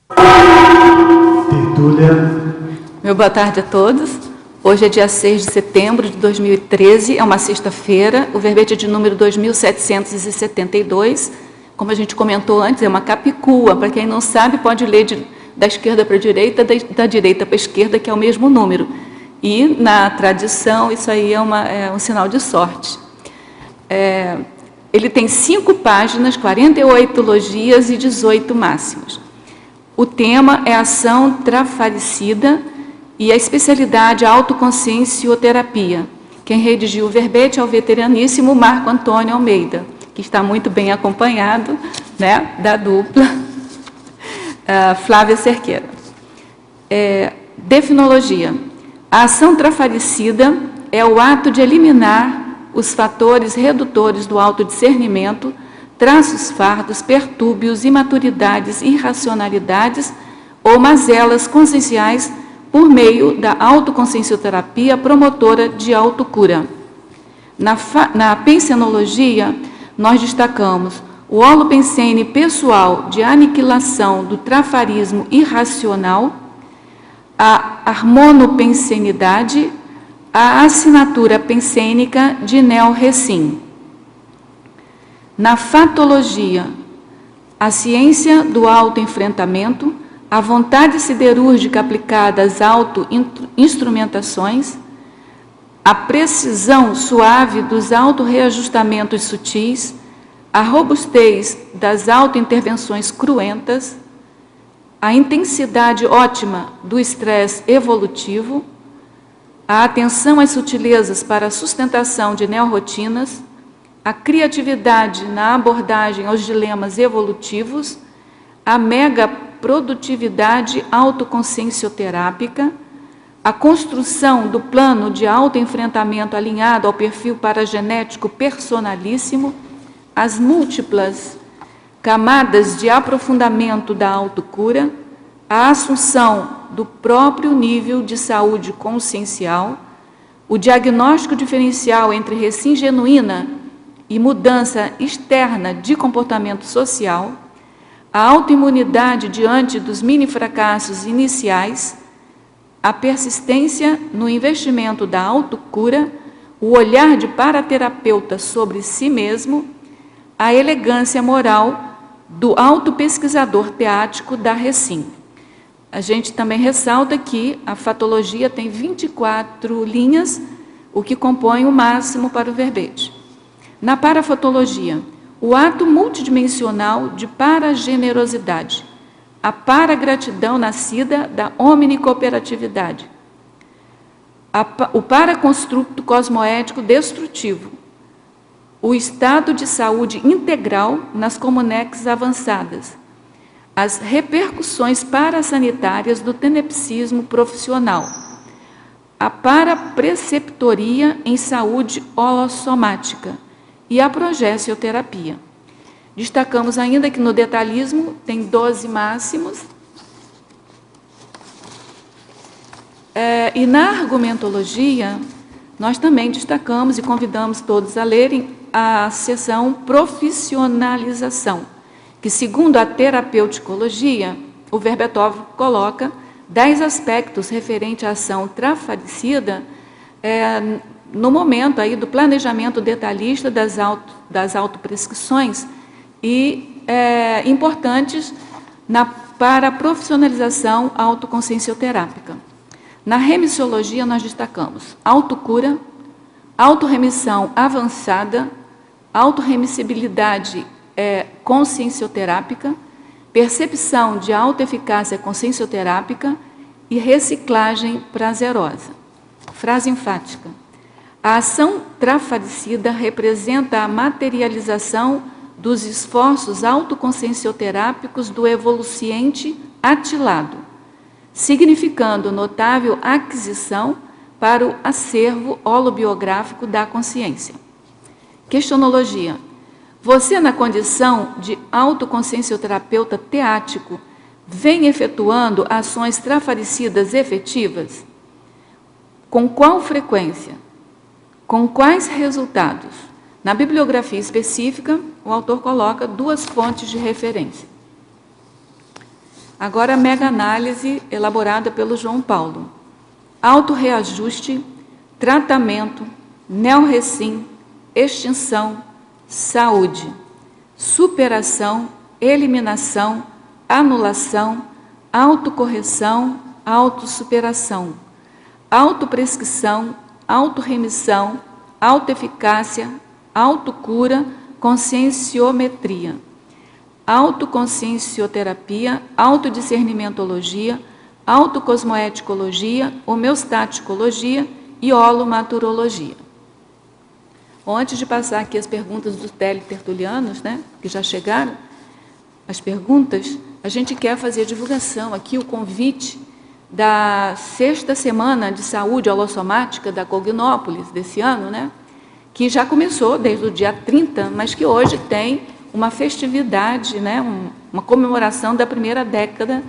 Tertúlia. Meu boa tarde a todos. Hoje é dia 6 de setembro de 2013, é uma sexta-feira. O verbete é de número 2772. Como a gente comentou antes, é uma capicua. Para quem não sabe, pode ler da esquerda para a direita, da direita para a esquerda, que é o mesmo número. E, na tradição, isso aí é um sinal de sorte. Ele tem 5 páginas, 48 logias e 18 máximos. O tema é ação trafaricida e a especialidade autoconsciencioterapia. Quem redigiu o verbete é o veteraníssimo Marco Antônio Almeida, que está muito bem acompanhado, né, da dupla Flávia Cerqueira. Definologia. A ação trafaricida é o ato de eliminar os fatores redutores do autodiscernimento, traços fardos, pertúrbios, imaturidades, irracionalidades ou mazelas conscienciais por meio da autoconsciencioterapia promotora de autocura. Na pensenologia, nós destacamos o holopensene pessoal de aniquilação do trafarismo irracional, a harmonopensenidade, a assinatura pensênica de Neo Recim. Na fatologia, a ciência do autoenfrentamento, a vontade siderúrgica aplicada às auto-instrumentações, a precisão suave dos auto-reajustamentos sutis, a robustez das auto-intervenções cruentas, a intensidade ótima do estresse evolutivo, a atenção às sutilezas para a sustentação de neorrotinas, a criatividade na abordagem aos dilemas evolutivos, a mega produtividade autoconsciencioterápica, a construção do plano de autoenfrentamento alinhado ao perfil paragenético personalíssimo, as múltiplas camadas de aprofundamento da autocura, a assunção do próprio nível de saúde consciencial, o diagnóstico diferencial entre recim genuína e mudança externa de comportamento social, a autoimunidade diante dos mini-fracassos iniciais, a persistência no investimento da autocura, o olhar de paraterapeuta sobre si mesmo, a elegância moral do autopesquisador teático da Recim. A gente também ressalta que a fatologia tem 24 linhas, o que compõe o máximo para o verbete. Na parafatologia, o ato multidimensional de paragenerosidade, a paragratidão nascida da omnicooperatividade, o paraconstructo cosmoético destrutivo, o estado de saúde integral nas comunex avançadas, as repercussões parasanitárias do tenepsismo profissional, a parapreceptoria em saúde holossomática e a progessioterapia. Destacamos ainda que no detalhismo tem 12 máximos. E na argumentologia, nós também destacamos e convidamos todos a lerem a seção profissionalização, que, segundo a terapeuticologia, o Verbetov coloca 10 aspectos referentes à ação trafaricida no momento aí do planejamento detalhista das autoprescrições e importantes para a profissionalização autoconsciencioterápica. Na remissiologia, nós destacamos autocura, autorremissão avançada, autorremissibilidade consciencioterápica, percepção de autoeficácia consciencioterápica e reciclagem prazerosa. Frase enfática. A ação trafaricida representa a materialização dos esforços autoconsciencioterápicos do evoluciente atilado, significando notável aquisição para o acervo holobiográfico da consciência. Questionologia. Você, na condição de autoconsciencioterapeuta teático, vem efetuando ações trafaricidas efetivas? Com qual frequência? Com quais resultados? Na bibliografia específica, o autor coloca 2 fontes de referência. Agora, a mega-análise elaborada pelo João Paulo. Autorreajuste, tratamento, neorrecim, extinção, saúde, superação, eliminação, anulação, autocorreção, autossuperação, autoprescrição, autorremissão, autoeficácia, autocura, conscienciometria, autoconsciencioterapia, autodiscernimentologia, autocosmoeticologia, homeostaticologia e holomaturologia. Bom, antes de passar aqui as perguntas dos teletertulianos, né, que já chegaram, as perguntas, a gente quer fazer a divulgação aqui, o convite da 6ª Semana de Saúde Holossomática da Cognópolis desse ano, né, que já começou desde o dia 30, mas que hoje tem uma festividade, né, uma comemoração da primeira década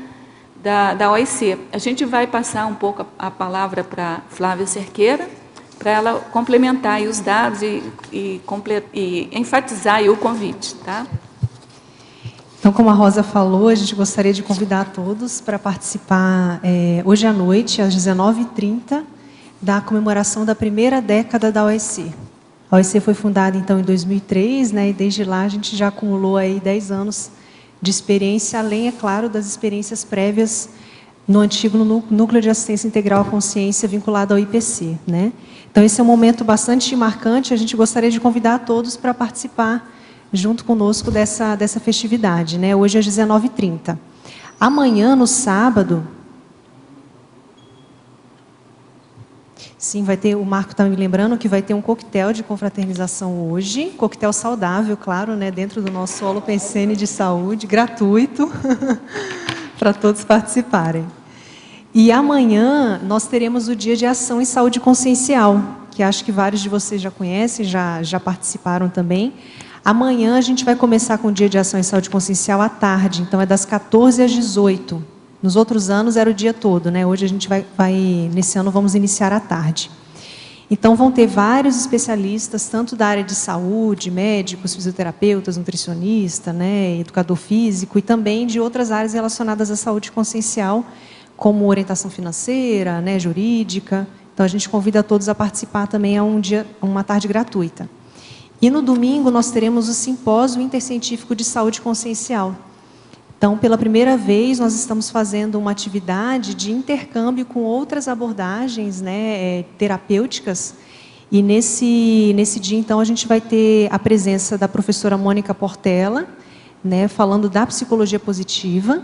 da OIC. A gente vai passar um pouco a palavra para Flávia Cerqueira, para ela complementar aí os dados e enfatizar aí o convite, tá? Então, como a Rosa falou, a gente gostaria de convidar a todos para participar hoje à noite, às 19h30, da comemoração da primeira década da OIC. A OIC foi fundada, então, em 2003, né, e desde lá a gente já acumulou aí 10 anos de experiência, além, é claro, das experiências prévias no antigo Núcleo de Assistência Integral à Consciência vinculado ao IPC, né? Então, esse é um momento bastante marcante, a gente gostaria de convidar a todos para participar junto conosco dessa festividade, né? Hoje às 19h30. Amanhã, no sábado, sim, vai ter, o Marco está me lembrando que vai ter um coquetel de confraternização hoje, coquetel saudável, claro, né, dentro do nosso Holopensene de saúde, gratuito, para todos participarem. E amanhã nós teremos o Dia de Ação em Saúde Consciencial, que acho que vários de vocês já conhecem, já participaram também. Amanhã a gente vai começar com o Dia de Ação em Saúde Consciencial à tarde, então é das 14 às 18. Nos outros anos era o dia todo, né? Hoje a gente nesse ano vamos iniciar à tarde. Então vão ter vários especialistas, tanto da área de saúde, médicos, fisioterapeutas, nutricionista, né, educador físico, e também de outras áreas relacionadas à saúde consciencial, como orientação financeira, né, jurídica. Então a gente convida todos a participar também a uma tarde gratuita. E no domingo nós teremos o Simpósio Intercientífico de Saúde Consciencial. Então, pela primeira vez, nós estamos fazendo uma atividade de intercâmbio com outras abordagens, né, terapêuticas. E nesse dia, então, a gente vai ter a presença da professora Mônica Portela, né, falando da psicologia positiva,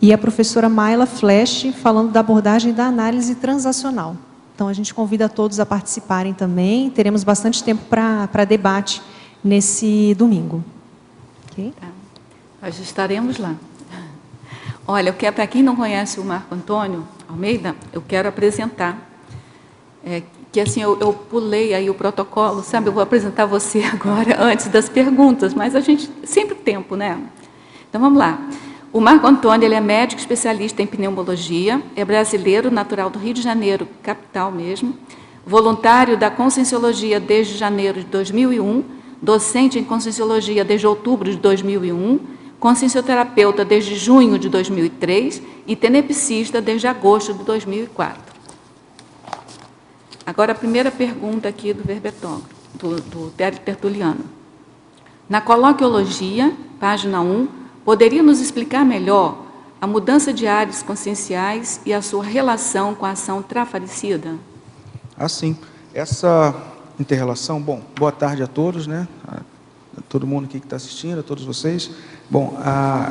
e a professora Mayla Flash, falando da abordagem da análise transacional. Então, a gente convida todos a participarem também. Teremos bastante tempo para debate nesse domingo. Okay? Tá. Nós estaremos lá. Olha, para quem não conhece o Marco Antônio Almeida, eu quero apresentar, que assim, eu pulei aí o protocolo, sabe? Eu vou apresentar você agora, antes das perguntas, mas a gente, sempre tempo, né? Então, vamos lá. O Marco Antônio, ele é médico especialista em pneumologia, é brasileiro, natural do Rio de Janeiro, capital mesmo, voluntário da Conscienciologia desde janeiro de 2001, docente em Conscienciologia desde outubro de 2001, consciencioterapeuta desde junho de 2003 e tenepsista desde agosto de 2004. Agora, a primeira pergunta aqui do verbetógrafo, do tertuliano. Na coloquiologia, página 1, poderia nos explicar melhor a mudança de áreas conscienciais e a sua relação com a ação trafalicida? Sim. Essa interrelação, bom, boa tarde a todos, né? A todo mundo aqui que está assistindo, a todos vocês. Bom,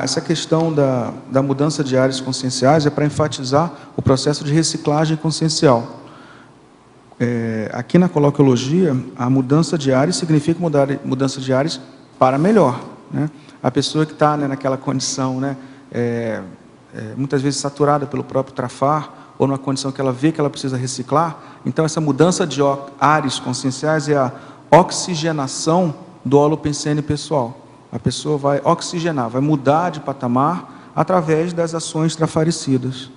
essa questão da mudança de áreas conscienciais é para enfatizar o processo de reciclagem consciencial. Aqui na coloquiologia, a mudança de áreas significa mudança de áreas para melhor, né? A pessoa que está, né, naquela condição, né, muitas vezes saturada pelo próprio trafar, ou numa condição que ela vê que ela precisa reciclar, então essa mudança de áreas conscienciais é a oxigenação do holopensene pessoal. A pessoa vai oxigenar, vai mudar de patamar através das ações trafaricidas.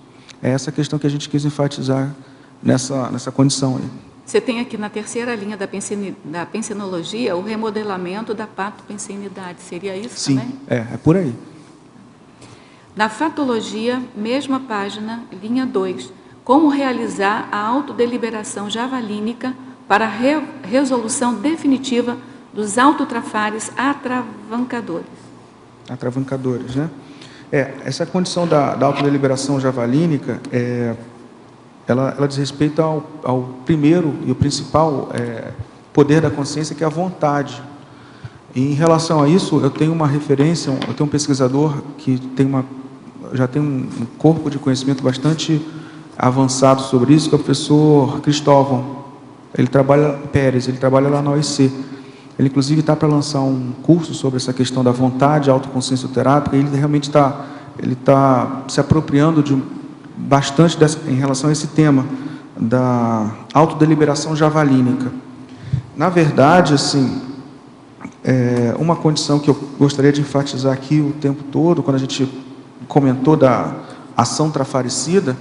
É essa questão que a gente quis enfatizar nessa condição aí. Você tem aqui na terceira linha da pensenologia o remodelamento da patopensenidade. Seria isso Sim, também? é por aí. Na fatologia, mesma página, linha 2, como realizar a autodeliberação javalínica para a resolução definitiva dos autotrafares atravancadores. Atravancadores, né? Essa condição da autodeliberação javalínica, ela diz respeito ao primeiro e o principal poder da consciência, que é a vontade. E, em relação a isso, eu tenho uma referência, eu tenho um pesquisador que já tem um corpo de conhecimento bastante avançado sobre isso, que é o professor Cristóvão. Ele trabalha lá na OIC. Ele, inclusive, está para lançar um curso sobre essa questão da vontade, autoconsciência terápica, e ele realmente está se apropriando bastante em relação a esse tema da autodeliberação javalínica. Na verdade, assim, uma condição que eu gostaria de enfatizar aqui o tempo todo, quando a gente comentou da ação trafaricida,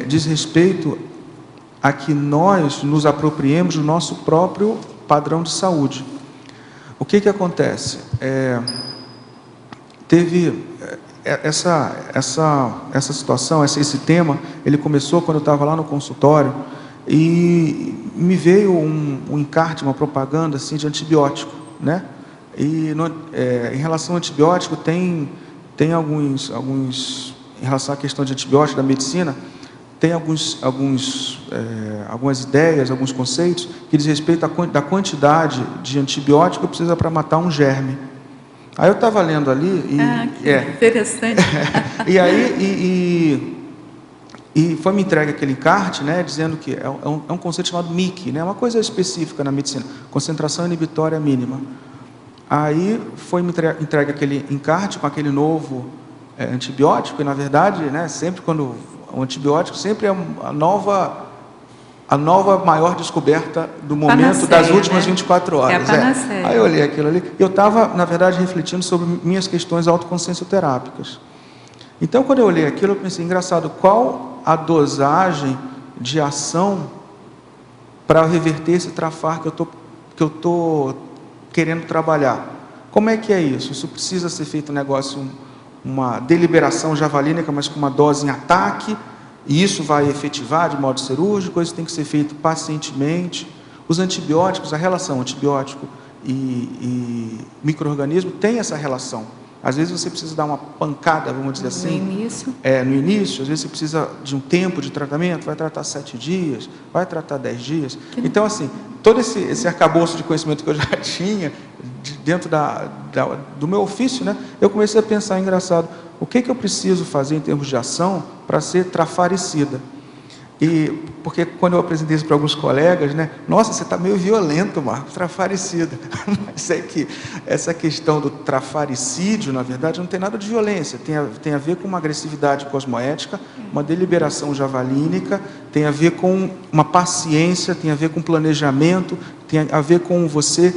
diz respeito a que nós nos apropriemos do nosso próprio padrão de saúde. O que acontece? Teve essa situação, esse tema, ele começou quando eu estava lá no consultório e me veio um encarte, uma propaganda assim, de antibiótico, né? E em relação ao antibiótico, tem alguns, em relação à questão de antibiótico da medicina, tem algumas ideias, alguns conceitos que diz respeito da quantidade de antibiótico que precisa para matar um germe. Aí eu estava lendo ali que interessante. E aí e foi me entregue aquele encarte, né, dizendo que é um conceito chamado MIC, né, uma coisa específica na medicina, concentração inibitória mínima. Aí foi me entregue aquele encarte com aquele novo antibiótico, e na verdade, né, sempre quando o antibiótico sempre é a nova maior descoberta do momento, das últimas 24 horas. Aí eu olhei aquilo ali, e eu estava, na verdade, refletindo sobre minhas questões autoconsciencioterápicas. Então, quando eu olhei aquilo, eu pensei, engraçado, qual a dosagem de ação para reverter esse trafar que eu estou querendo trabalhar? Como é que é isso? Isso precisa ser feito um negócio, uma deliberação javalínica, mas com uma dose em ataque, e isso vai efetivar de modo cirúrgico, isso tem que ser feito pacientemente. Os antibióticos, a relação antibiótico e micro-organismo tem essa relação. Às vezes você precisa dar uma pancada, vamos dizer assim. No início. No início, às vezes você precisa de um tempo de tratamento, vai tratar 7 dias, vai tratar 10 dias. Então, assim, todo esse arcabouço de conhecimento que eu já tinha, dentro do meu ofício, né, eu comecei a pensar, engraçado, o que eu preciso fazer em termos de ação para ser trafaricida? Porque quando eu apresentei isso para alguns colegas, né, nossa, você está meio violento, Marcos, trafaricida. Mas é que essa questão do trafaricídio, na verdade, não tem nada de violência, tem a ver com uma agressividade cosmoética, uma deliberação javalínica, tem a ver com uma paciência, tem a ver com planejamento, tem a ver com você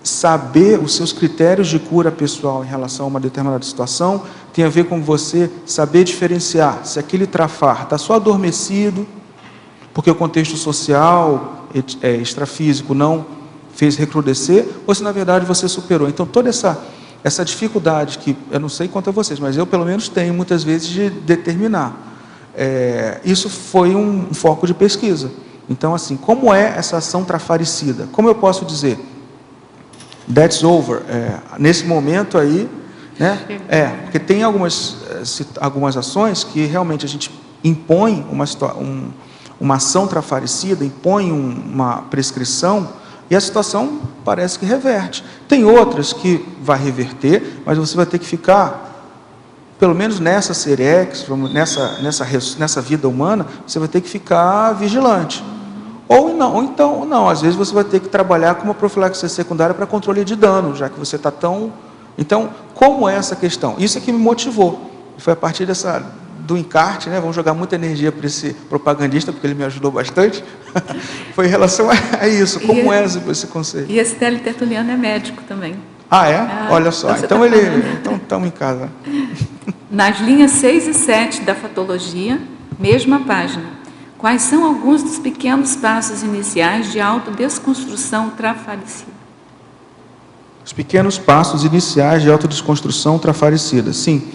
saber os seus critérios de cura pessoal em relação a uma determinada situação, tem a ver com você saber diferenciar se aquele trafar está só adormecido, porque o contexto social, extrafísico não fez recrudescer, ou se na verdade você superou. Então toda essa dificuldade que, eu não sei quanto a vocês, mas eu pelo menos tenho muitas vezes de determinar. Isso foi um foco de pesquisa. Então assim, como é essa ação trafaricida? Como eu posso dizer? That's over. Nesse momento aí, né? Porque tem algumas ações que realmente a gente impõe uma ação trafaricida, impõe uma prescrição e a situação parece que reverte. Tem outras que vai reverter, mas você vai ter que ficar, pelo menos nessa serex, nessa vida humana, você vai ter que ficar vigilante. Ou então, não, às vezes você vai ter que trabalhar com uma profilaxia secundária para controle de dano, já que você está tão... Então, como é essa questão? Isso é que me motivou. Foi a partir do encarte, né? Vamos jogar muita energia para esse propagandista, porque ele me ajudou bastante. Foi em relação a isso. Como é esse conceito? E esse teletertuliano é médico também. Olha só. Então, estamos em casa. Nas linhas 6 e 7 da fatologia, mesma página. Quais são alguns dos pequenos passos iniciais de autodesconstrução trafaricida? Os pequenos passos iniciais de autodesconstrução trafaricida. Sim,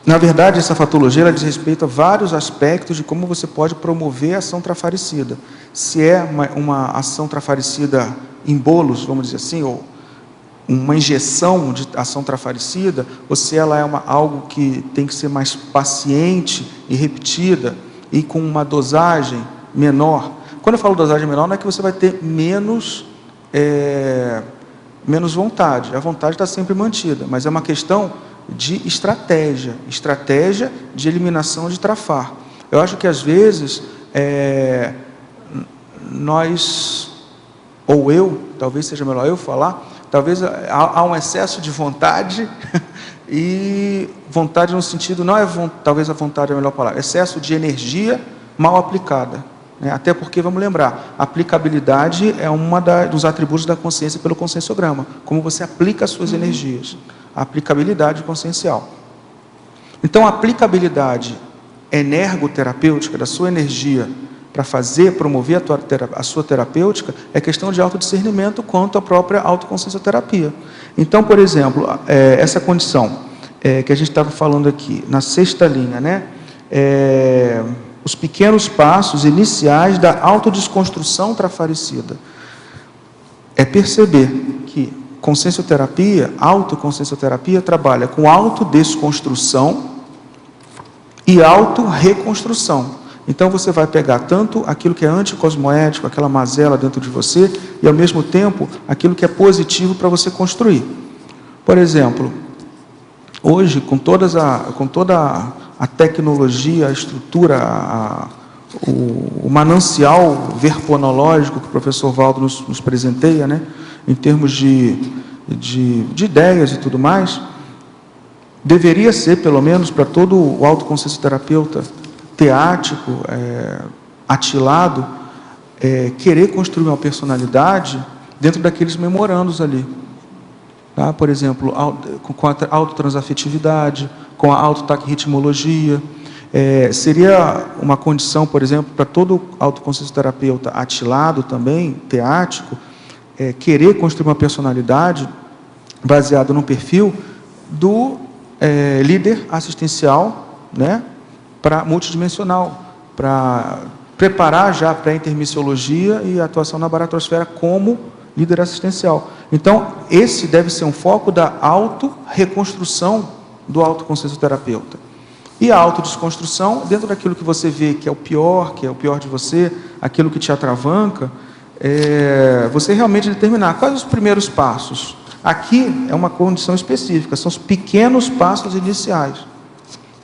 Na verdade, essa fatologia ela diz respeito a vários aspectos de como você pode promover a ação trafaricida. Se é uma ação trafaricida em bolos, vamos dizer assim, ou uma injeção de ação trafaricida, ou se ela é algo que tem que ser mais paciente e repetida e com uma dosagem menor. Quando eu falo dosagem menor, não é que você vai ter menos vontade. A vontade está sempre mantida, mas é uma questão de estratégia de eliminação de trafar. Eu acho que às vezes nós, ou eu, talvez seja melhor eu falar, talvez há um excesso de vontade, e vontade no sentido, não é talvez a vontade é a melhor palavra, excesso de energia mal aplicada. Até porque, vamos lembrar, a aplicabilidade é dos atributos da consciência pelo conscienciograma, como você aplica as suas energias, a aplicabilidade consciencial. Então, a aplicabilidade energoterapêutica da sua energia para promover a sua terapêutica é questão de autodiscernimento quanto à própria autoconsciencioterapia. Então, por exemplo, essa condição que a gente estava falando aqui, na 6ª linha, os pequenos passos iniciais da autodesconstrução trafaricida. É perceber que consciencioterapia, autoconsciencioterapia, trabalha com autodesconstrução e autorreconstrução. Então, você vai pegar tanto aquilo que é anticosmoético, aquela mazela dentro de você, e, ao mesmo tempo, aquilo que é positivo para você construir. Por exemplo, hoje, com toda a tecnologia, a estrutura, o manancial verponológico que o professor Valdo nos presenteia, em termos de ideias e tudo mais, deveria ser, pelo menos, para todo o autoconsciencioterapeuta teático, atilado, querer construir uma personalidade dentro daqueles memorandos ali. Tá? Por exemplo, com a autotransafetividade, com a autotaquirritmologia. Seria uma condição, por exemplo, para todo autoconsciencioterapeuta atilado também, teático, querer construir uma personalidade baseada no perfil do líder assistencial, para multidimensional, para preparar já para a intermissiologia e a atuação na baratrosfera como líder assistencial. Então, esse deve ser um foco da autorreconstrução do autoconsciencioterapeuta. E a autodesconstrução, dentro daquilo que você vê que é o pior de você, aquilo que te atravanca, você realmente determinar quais os primeiros passos. Aqui é uma condição específica, são os pequenos passos iniciais.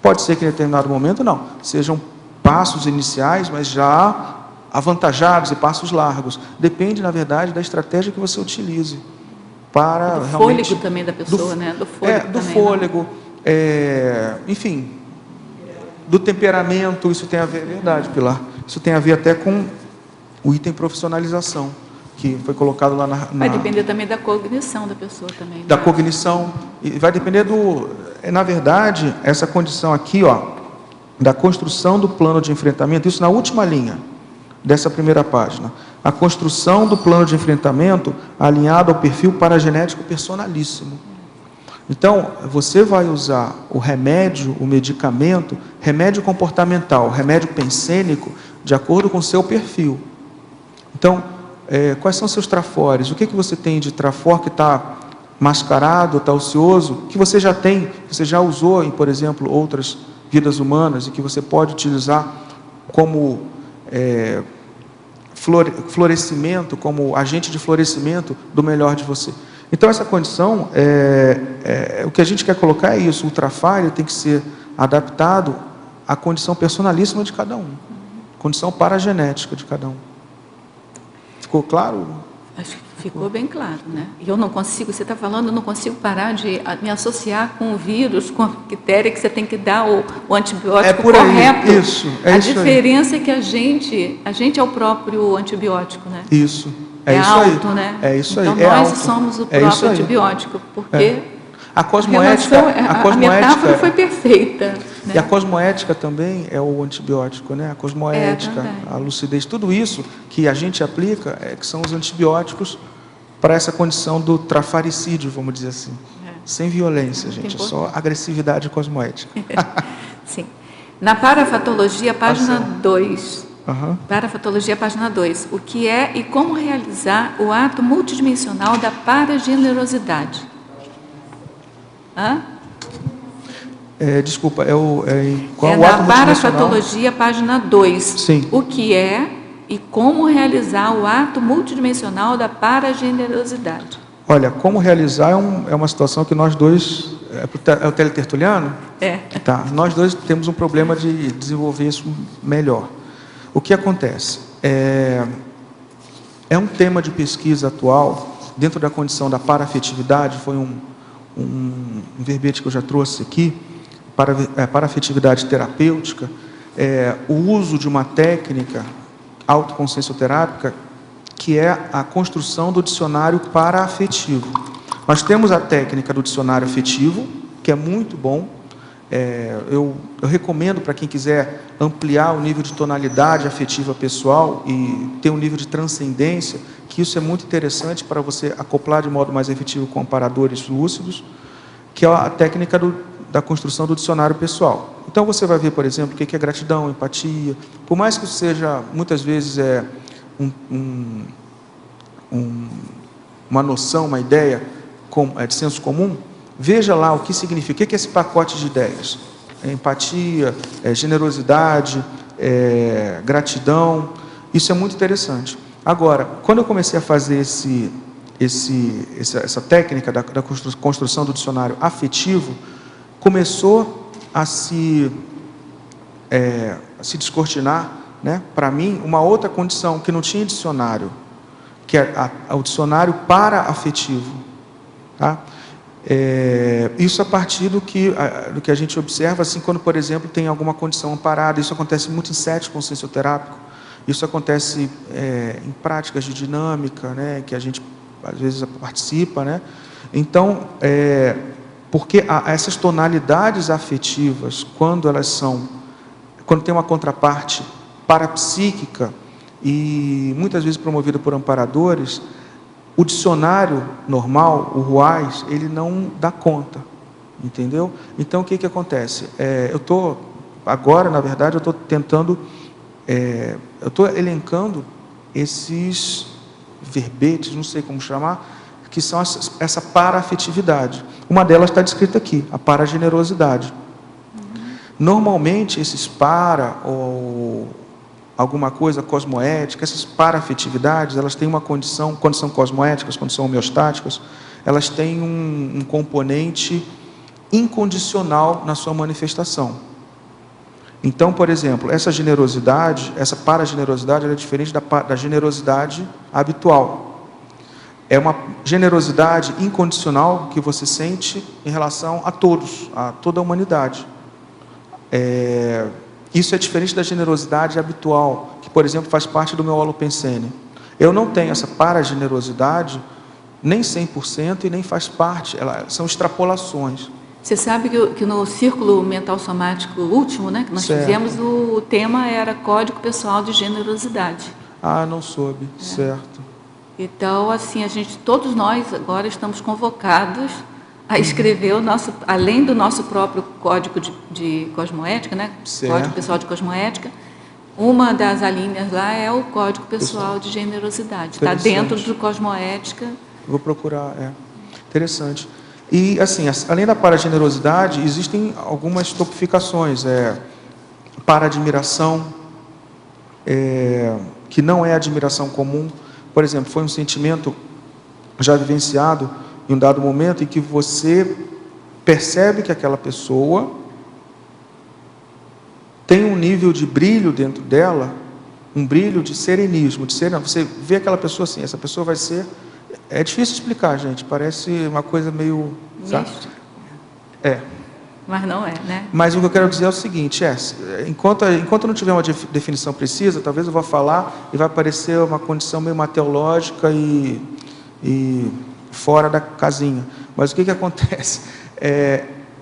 Pode ser que em determinado momento não, sejam passos iniciais, mas já avantajados e passos largos. Depende, na verdade, da estratégia que você utilize. Para do realmente, fôlego também da pessoa, Do fôlego do também, fôlego, enfim, do temperamento, isso tem a ver, é verdade, Pilar, isso tem a ver até com o item profissionalização, que foi colocado lá na... Vai depender também da cognição da pessoa também. Da cognição, e vai depender na verdade, essa condição aqui, da construção do plano de enfrentamento, isso na última linha dessa primeira página, a construção do plano de enfrentamento alinhado ao perfil paragenético personalíssimo. Então, você vai usar o remédio, o medicamento, remédio comportamental, remédio pensênico, de acordo com o seu perfil. Então, quais são seus trafores? O que você tem de trafor que está mascarado, está ocioso, que você já tem, que você já usou em, por exemplo, outras vidas humanas, e que você pode utilizar como florescimento, como agente de florescimento do melhor de você. Então, essa condição, o que a gente quer colocar é isso, o trafar ele tem que ser adaptado à condição personalíssima de cada um, condição paragenética de cada um. Ficou claro? Acho que ficou bem claro, E eu não consigo, você está falando, eu não consigo parar de me associar com o vírus, com a bactéria, que você tem que dar o antibiótico correto. Isso, a diferença é que a gente é o próprio antibiótico, Isso. É isso alto, aí. É isso aí. Então, nós somos o próprio antibiótico, porque a cosmoética, a metáfora foi perfeita. E a cosmoética também é o antibiótico, A cosmoética, a lucidez, tudo isso que a gente aplica que são os antibióticos para essa condição do trafaricídio, vamos dizer assim. sem violência, gente, é só agressividade cosmoética. Sim. Na parafatologia, página 2. Uhum. Parafatologia, página 2. O que é e como realizar o ato multidimensional da paragenerosidade? Hã? Desculpa, qual é o ato na parafatologia, página 2. Sim. O que é e como realizar o ato multidimensional da paragenerosidade? Olha, como realizar é uma situação que nós dois... É o teletertuliano? É. Tá. Nós dois temos um problema de desenvolver isso melhor. O que acontece? É um tema de pesquisa atual, dentro da condição da paraafetividade, foi um verbete que eu já trouxe aqui, paraafetividade terapêutica, o uso de uma técnica autoconsciencioterápica, que é a construção do dicionário paraafetivo. Nós temos a técnica do dicionário afetivo, que é muito bom. Eu recomendo para quem quiser ampliar o nível de tonalidade afetiva pessoal e ter um nível de transcendência, que isso é muito interessante para você acoplar de modo mais efetivo com amparadores lúcidos, que é a técnica da construção do dicionário pessoal. Então você vai ver, por exemplo, o que é gratidão, empatia. Por mais que isso seja, muitas vezes, uma noção, uma ideia de senso comum, veja lá o que significa, o que é esse pacote de ideias. Empatia, generosidade, gratidão, isso é muito interessante. Agora, quando eu comecei a fazer essa técnica da construção do dicionário afetivo, começou a se descortinar, né, para mim, uma outra condição que não tinha dicionário, que é o dicionário paraafetivo. Tá? Isso a partir do que a gente observa, assim, quando, por exemplo, tem alguma condição amparada. Isso acontece muito em sete consciencioterápico, isso acontece em práticas de dinâmica, né, que a gente às vezes participa, né? Então, porque essas tonalidades afetivas, quando tem uma contraparte parapsíquica e muitas vezes promovida por amparadores, o dicionário normal, o RUAS, ele não dá conta, entendeu? Então, o que acontece? Agora, na verdade, eu estou tentando, eu estou elencando esses verbetes, não sei como chamar, que são essa paraafetividade. Uma delas está descrita aqui, a paragenerosidade. Normalmente, esses ou alguma coisa cosmoética, essas paraafetividades, elas têm uma condição, quando são cosmoéticas, quando são homeostáticas, elas têm um componente incondicional na sua manifestação. Então, por exemplo, essa generosidade, essa paragenerosidade, ela é diferente da generosidade habitual. É uma generosidade incondicional que você sente em relação a todos, a toda a humanidade. Isso é diferente da generosidade habitual, que, por exemplo, faz parte do meu holopensene. Eu não tenho essa paragenerosidade, nem 100%, e nem faz parte, são extrapolações. Você sabe que no círculo mental somático último, né, que nós fizemos, o tema era Código Pessoal de Generosidade. Ah, não soube, certo. Então, assim, todos nós agora estamos convocados a escrever além do nosso próprio código de cosmoética, né? Certo. Código Pessoal de Cosmoética, uma das alíneas lá é o Código Pessoal de Generosidade. Está dentro do Cosmoética. Vou procurar, interessante. E, assim, além da paragenerosidade, existem algumas topificações. Para-admiração, que não é admiração comum. Por exemplo, foi um sentimento já vivenciado em um dado momento em que você percebe que aquela pessoa tem um nível de brilho dentro dela, um brilho de serenismo, você vê aquela pessoa assim, essa pessoa vai ser... É difícil explicar, gente, parece uma coisa meio... Mística. Mas não é, né? Mas o que eu quero dizer é o seguinte, enquanto não tiver uma definição precisa, talvez eu vá falar e vai parecer uma condição meio mateológica e fora da casinha. Mas o que acontece?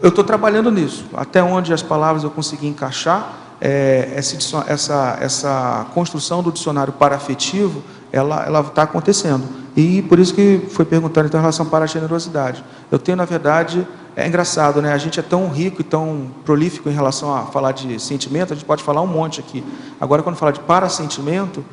Eu estou trabalhando nisso. Até onde as palavras eu consegui encaixar, essa construção do dicionário paraafetivo, ela está acontecendo. E por isso que foi perguntado, então, em relação para a generosidade. Eu tenho, na verdade, é engraçado, né? A gente é tão rico e tão prolífico em relação a falar de sentimento, a gente pode falar um monte aqui. Agora, quando fala de parassentimento,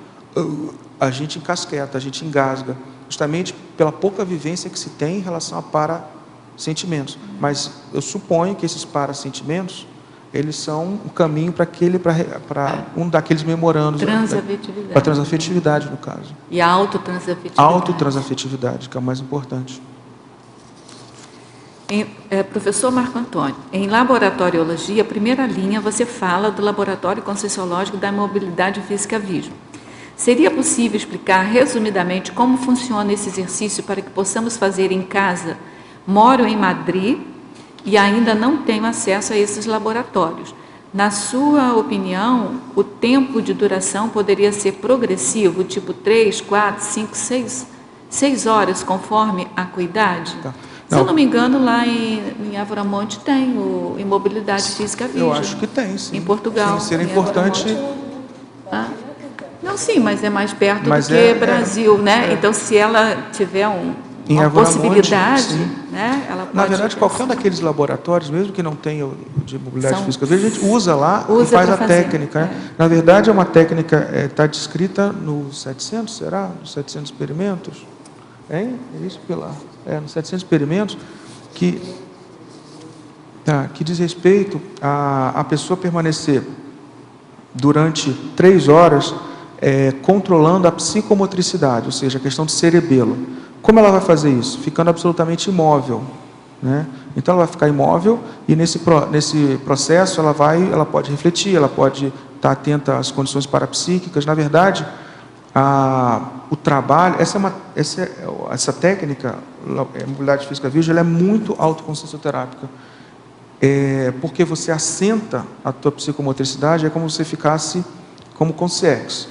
a gente encasqueta, a gente engasga, justamente pela pouca vivência que se tem em relação a parasentimentos. Mas eu suponho que esses parasentimentos, eles são um caminho para um daqueles memorandos. Transafetividade. Para a transafetividade, no caso. E a autotransafetividade. Autotransafetividade, que é o mais importante. Professor Marco Antônio, em laboratoriologia, primeira linha, você fala do laboratório conscienciológico da mobilidade física vígil. Seria possível explicar resumidamente como funciona esse exercício para que possamos fazer em casa? Moro em Madrid e ainda não tenho acesso a esses laboratórios. Na sua opinião, o tempo de duração poderia ser progressivo, tipo 3, 4, 5, 6 horas, conforme a acuidade? Tá. Se eu não me engano, lá em Avramonte tem o Imobilidade Física Vígil. Eu acho que tem, sim. Em Portugal. Sim, seria importante... Não, sim, mas é mais perto do que Brasil, né? Então, se ela tiver uma possibilidade, né? Ela pode... Na verdade, qualquer um daqueles laboratórios, mesmo que não tenha de mobilidade física, a gente usa lá e faz a técnica. Na verdade, é uma técnica, está descrita no 700, será? Nos 700 experimentos? Hein? É isso, Pilar? Nos 700 experimentos, que diz respeito a pessoa permanecer durante 3 horas controlando a psicomotricidade, ou seja, a questão do cerebelo. Como ela vai fazer isso? Ficando absolutamente imóvel, né? Então ela vai ficar imóvel e nesse processo ela pode refletir, ela pode estar atenta às condições parapsíquicas. Na verdade, o trabalho, essa técnica, mobilidade física vígil, ela é muito autoconsciencioterápica. Porque você assenta a tua psicomotricidade, é como se você ficasse como consciência.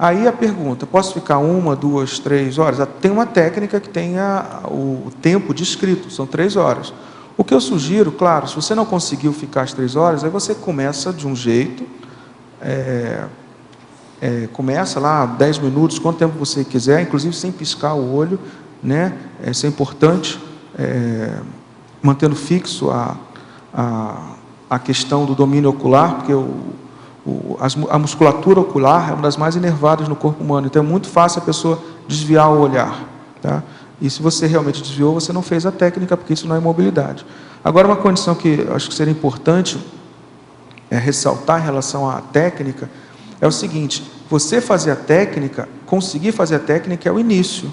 Aí a pergunta, posso ficar 1, 2, 3 horas? Tem uma técnica que tenha o tempo descrito, são 3 horas. O que eu sugiro, claro, se você não conseguiu ficar as 3 horas, aí você começa de um jeito, começa lá 10 minutos, quanto tempo você quiser, inclusive sem piscar o olho, né? Isso é importante, mantendo fixo a questão do domínio ocular, porque a musculatura ocular é uma das mais inervadas no corpo humano, então é muito fácil a pessoa desviar o olhar, tá? E se você realmente desviou, você não fez a técnica, porque isso não é mobilidade. Agora, uma condição que eu acho que seria importante ressaltar em relação à técnica é o seguinte: você fazer a técnica, conseguir fazer a técnica é o início.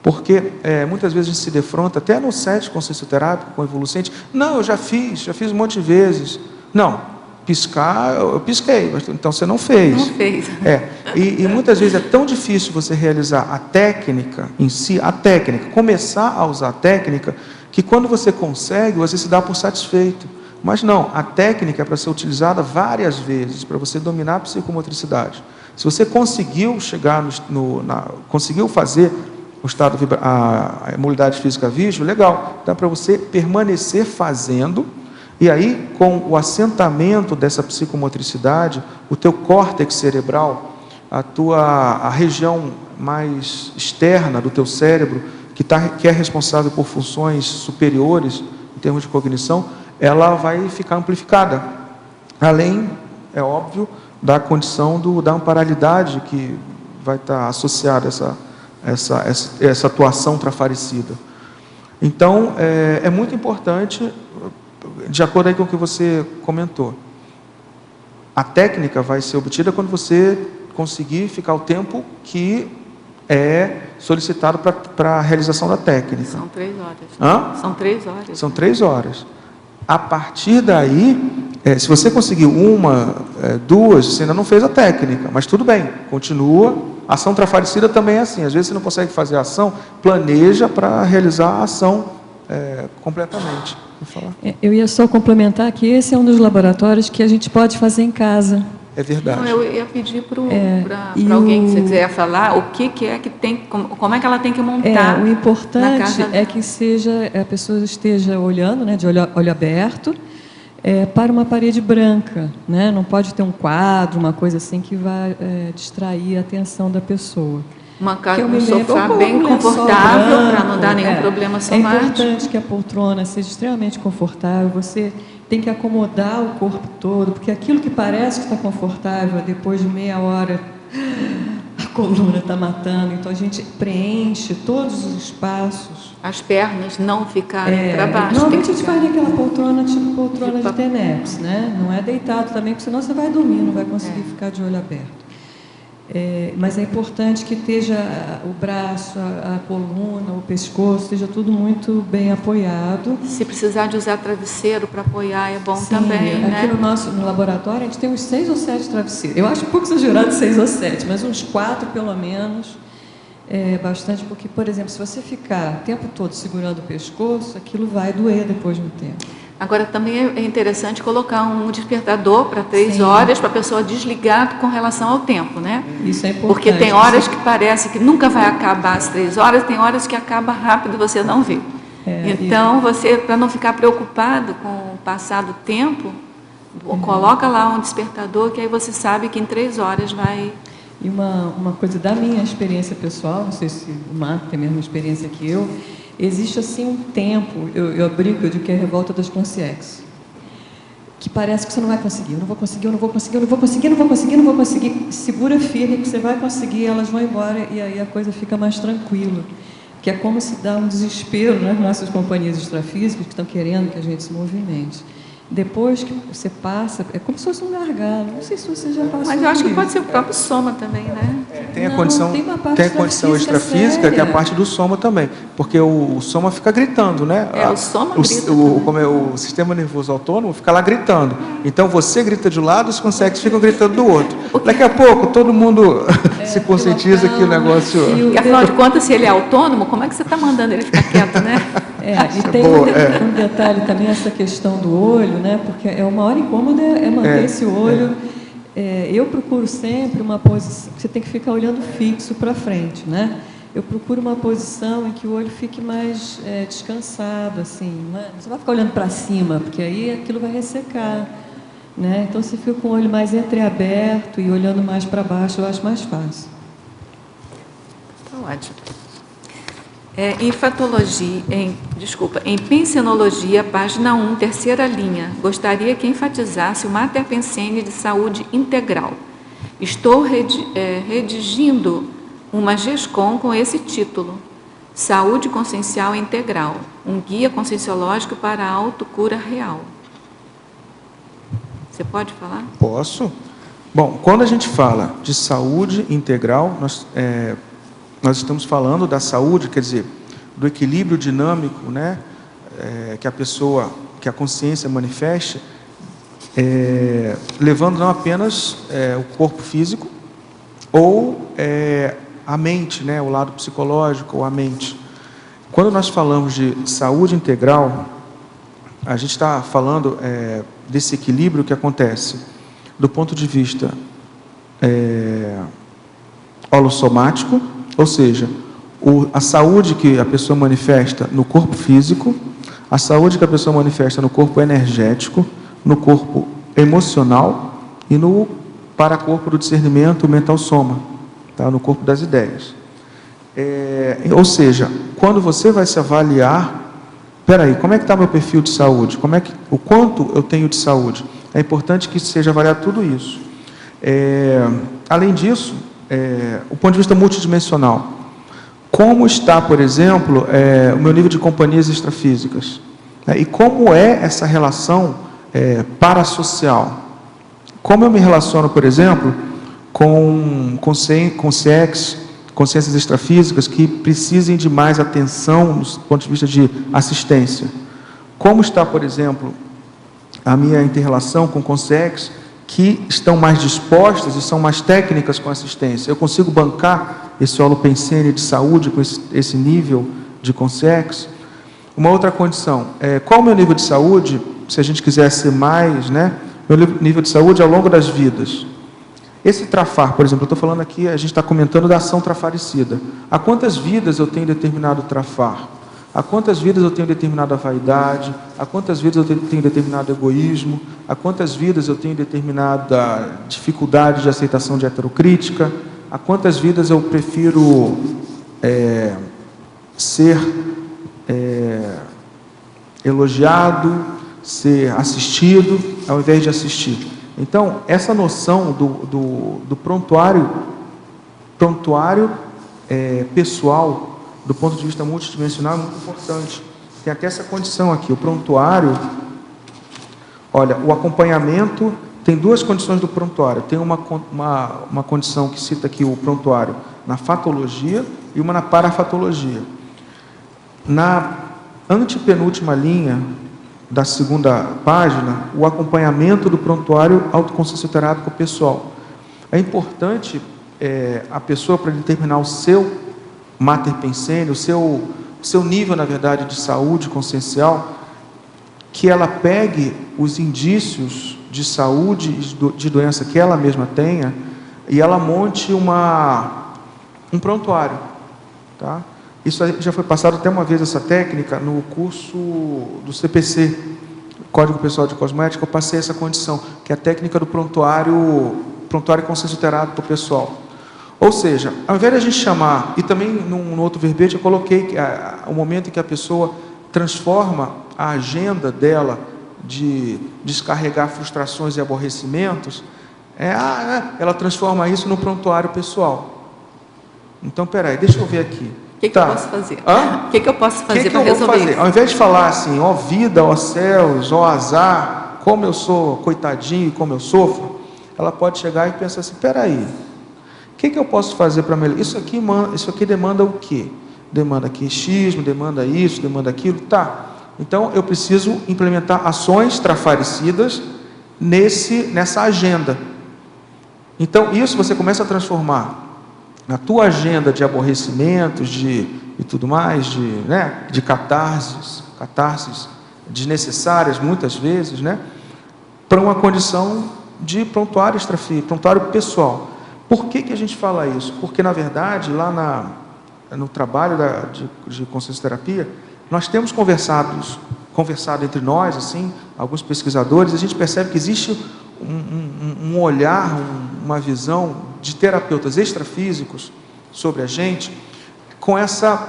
Porque muitas vezes a gente se defronta, até no set consciencioterápico, com o evolucente, não, eu já fiz um monte de vezes. Não, piscar, eu pisquei, mas então você não fez. Não fez. E muitas vezes é tão difícil você realizar a técnica em si, começar a usar a técnica, que quando você consegue, você se dá por satisfeito. Mas não, a técnica é para ser utilizada várias vezes, para você dominar a psicomotricidade. Se você conseguiu chegar conseguiu fazer o estado a mobilidade física vígil, legal, dá para você permanecer fazendo, e aí, com o assentamento dessa psicomotricidade, o teu córtex cerebral, a região mais externa do teu cérebro, que é responsável por funções superiores, em termos de cognição, ela vai ficar amplificada. Além, é óbvio, da condição da amparalidade que vai estar associada a essa atuação trafarecida. Então, é muito importante, de acordo aí com o que você comentou, a técnica vai ser obtida quando você conseguir ficar o tempo que é solicitado para a realização da técnica. São 3 horas. Hã? São 3 horas. São 3 horas. A partir daí, se você conseguiu 1, 2, você ainda não fez a técnica, mas tudo bem, continua. A ação trafarecida também é assim, às vezes você não consegue fazer a ação, planeja para realizar a ação completamente. Eu ia só complementar que esse é um dos laboratórios que a gente pode fazer em casa. É verdade. Não, eu ia pedir para alguém que você quiser falar o que é que tem, como é que ela tem que montar. O importante é que a pessoa esteja olhando, né, de olho aberto, para uma parede branca, né? Não pode ter um quadro, uma coisa assim que vai distrair a atenção da pessoa. Que eu me um lembro, sofá ou bem um lençol confortável, para branco, não dar nenhum problema É somático. importante que a poltrona seja extremamente confortável, você tem que acomodar o corpo todo, porque aquilo que parece que está confortável, depois de meia hora, a coluna está matando, então a gente preenche todos os espaços. As pernas não ficarem para baixo. Normalmente a tem gente que faz aquela poltrona, tipo poltrona Tipo de TENEPS, né? Não é deitado também, porque senão você vai dormir, não vai conseguir ficar de olho aberto. Mas é importante que esteja o braço, a coluna, o pescoço, esteja tudo muito bem apoiado. Se precisar de usar travesseiro para apoiar, é bom Sim, também, aqui né? no laboratório a gente tem uns 6 ou 7 travesseiros. Eu acho um pouco exagerado 6 ou 7, mas uns 4 pelo menos é bastante, porque, por exemplo, se você ficar o tempo todo segurando o pescoço, aquilo vai doer depois de um tempo. Agora, também é interessante colocar um despertador para 3 Sim. horas, para a pessoa desligar com relação ao tempo, né? Isso é importante. Porque tem horas que parece que nunca vai acabar as 3 horas, tem horas que acaba rápido e você não vê. Então, você, para não ficar preocupado com o passar do tempo, coloca lá um despertador, que aí você sabe que em 3 horas vai... E uma coisa da minha experiência pessoal, não sei se o Marco tem a mesma experiência que eu, existe assim um tempo, eu brinco, eu digo que é a revolta das consciências, que parece que você não vai conseguir, eu não vou conseguir, eu não vou conseguir, eu não vou conseguir, eu não vou conseguir, eu não vou conseguir. Segura firme que você vai conseguir, elas vão embora e aí a coisa fica mais tranquila. Que é como se dá um desespero nas nossas companhias extrafísicas que estão querendo que a gente se movimente. Depois que você passa, é como se fosse um gargalo. Não sei se você já passou. Mas eu acho que por pode isso. ser o próprio soma também, né? Tem a Não, condição, tem uma parte tem a condição extrafísica, que é a séria. parte do soma também, porque o soma fica gritando, né? O soma grita também. o sistema nervoso autônomo fica lá gritando. Então você grita de um lado, os conscientes ficam gritando do outro. Daqui a pouco todo mundo se conscientiza que o negócio. E afinal de contas, se ele é autônomo, como é que você está mandando ele ficar quieto, né? E tem um detalhe também, essa questão do olho, né? Porque é o maior incômodo é manter esse olho. Eu procuro sempre uma posição, você tem que ficar olhando fixo para frente, né? Eu procuro uma posição em que o olho fique mais descansado, assim. Você vai ficar olhando para cima, porque aí aquilo vai ressecar, né? Então você fica com o olho mais entreaberto e olhando mais para baixo, eu acho mais fácil. Tá ótimo. Em pensenologia, página 1, terceira linha, gostaria que enfatizasse o Mater Pensene de saúde integral. Estou redigindo uma GESCOM com esse título, Saúde Consciencial Integral, um guia conscienciológico para a autocura real. Você pode falar? Posso? Bom, quando a gente fala de saúde integral, nós estamos falando da saúde, quer dizer, do equilíbrio dinâmico, né, que a consciência manifesta, levando não apenas o corpo físico ou a mente, né, o lado psicológico ou a mente. Quando nós falamos de saúde integral, a gente está falando desse equilíbrio que acontece do ponto de vista holossomático, ou seja, a saúde que a pessoa manifesta no corpo físico, a saúde que a pessoa manifesta no corpo energético, no corpo emocional e no paracorpo do discernimento mental soma, tá? No corpo das ideias. Ou seja, quando você vai se avaliar, peraí, como é que está meu perfil de saúde? O quanto eu tenho de saúde? É importante que seja avaliado tudo isso. Além disso, o ponto de vista multidimensional. Como está, por exemplo, o meu nível de companhias extrafísicas? E como é essa relação parasocial? Como eu me relaciono, por exemplo, com consciências extrafísicas que precisem de mais atenção do ponto de vista de assistência? Como está, por exemplo, a minha inter-relação com consciências que estão mais dispostas e são mais técnicas com assistência? Eu consigo bancar esse holopensene de saúde com esse nível de consciência? Uma outra condição, qual o meu nível de saúde, se a gente quiser ser mais, né, meu nível de saúde ao longo das vidas? Esse trafar, por exemplo, eu estou falando aqui, a gente está comentando da ação trafaricida. Há quantas vidas eu tenho determinado trafar? Há quantas vidas eu tenho determinada vaidade? Há quantas vidas eu tenho determinado egoísmo? Há quantas vidas eu tenho determinada dificuldade de aceitação de heterocrítica? a quantas vidas eu prefiro ser elogiado, ser assistido, ao invés de assistir. Então, essa noção do prontuário pessoal, do ponto de vista multidimensional, é muito importante. Tem até essa condição aqui, o prontuário. Olha, o acompanhamento, tem duas condições do prontuário. Tem uma condição que cita aqui o prontuário na fatologia e uma na parafatologia. Na antepenúltima linha da segunda página, o acompanhamento do prontuário autoconsciencioterápico pessoal. É importante a pessoa, para determinar o seu mater pensene, o seu nível, na verdade, de saúde consciencial, que ela pegue os indícios de saúde e de doença que ela mesma tenha e ela monte um prontuário. Tá? Isso já foi passado até uma vez, essa técnica, no curso do CPC, Código Pessoal de Cosmética. Eu passei essa condição, que é a técnica do prontuário consciencioterápico pessoal. Ou seja, ao invés de a gente chamar, e também no outro verbete eu coloquei o momento em que a pessoa transforma a agenda dela de descarregar frustrações e aborrecimentos, ela transforma isso no prontuário pessoal. Então, peraí, deixa eu ver aqui. O que eu posso fazer? O que eu posso fazer para resolver isso? Ao invés de falar assim, ó vida, ó céus, ó azar, como eu sou coitadinho e como eu sofro, ela pode chegar e pensar assim, peraí, o que eu posso fazer para melhorar? Isso aqui demanda o quê? Demanda quiestismo, demanda isso, demanda aquilo, tá. Então, eu preciso implementar ações trafaricidas nessa agenda. Então, isso você começa a transformar na tua agenda de aborrecimentos, e tudo mais, de catarses desnecessárias, muitas vezes, para uma condição de prontuário extrafísico, prontuário pessoal. Por que a gente fala isso? Porque, na verdade, lá no trabalho de consciencioterapia, nós temos conversado entre nós, assim, alguns pesquisadores, a gente percebe que existe um olhar, uma visão de terapeutas extrafísicos sobre a gente, com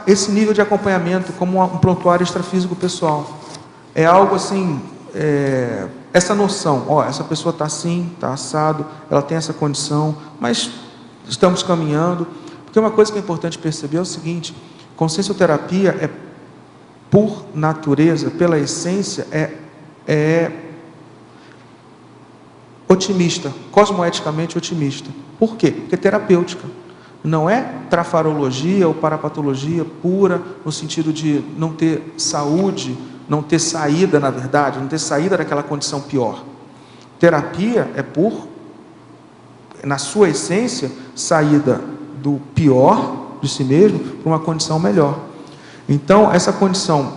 esse nível de acompanhamento como um prontuário extrafísico pessoal. É algo assim, essa noção, essa pessoa está assim, está assado, ela tem essa condição, mas estamos caminhando. Porque uma coisa que é importante perceber é o seguinte: consciencioterapia por natureza, pela essência, otimista, cosmoeticamente otimista. Por quê? Porque é terapêutica. Não é trafarologia ou parapatologia pura, no sentido de não ter saúde, não ter saída, na verdade, não ter saída daquela condição pior. Terapia na sua essência, saída do pior de si mesmo para uma condição melhor. Então, essa condição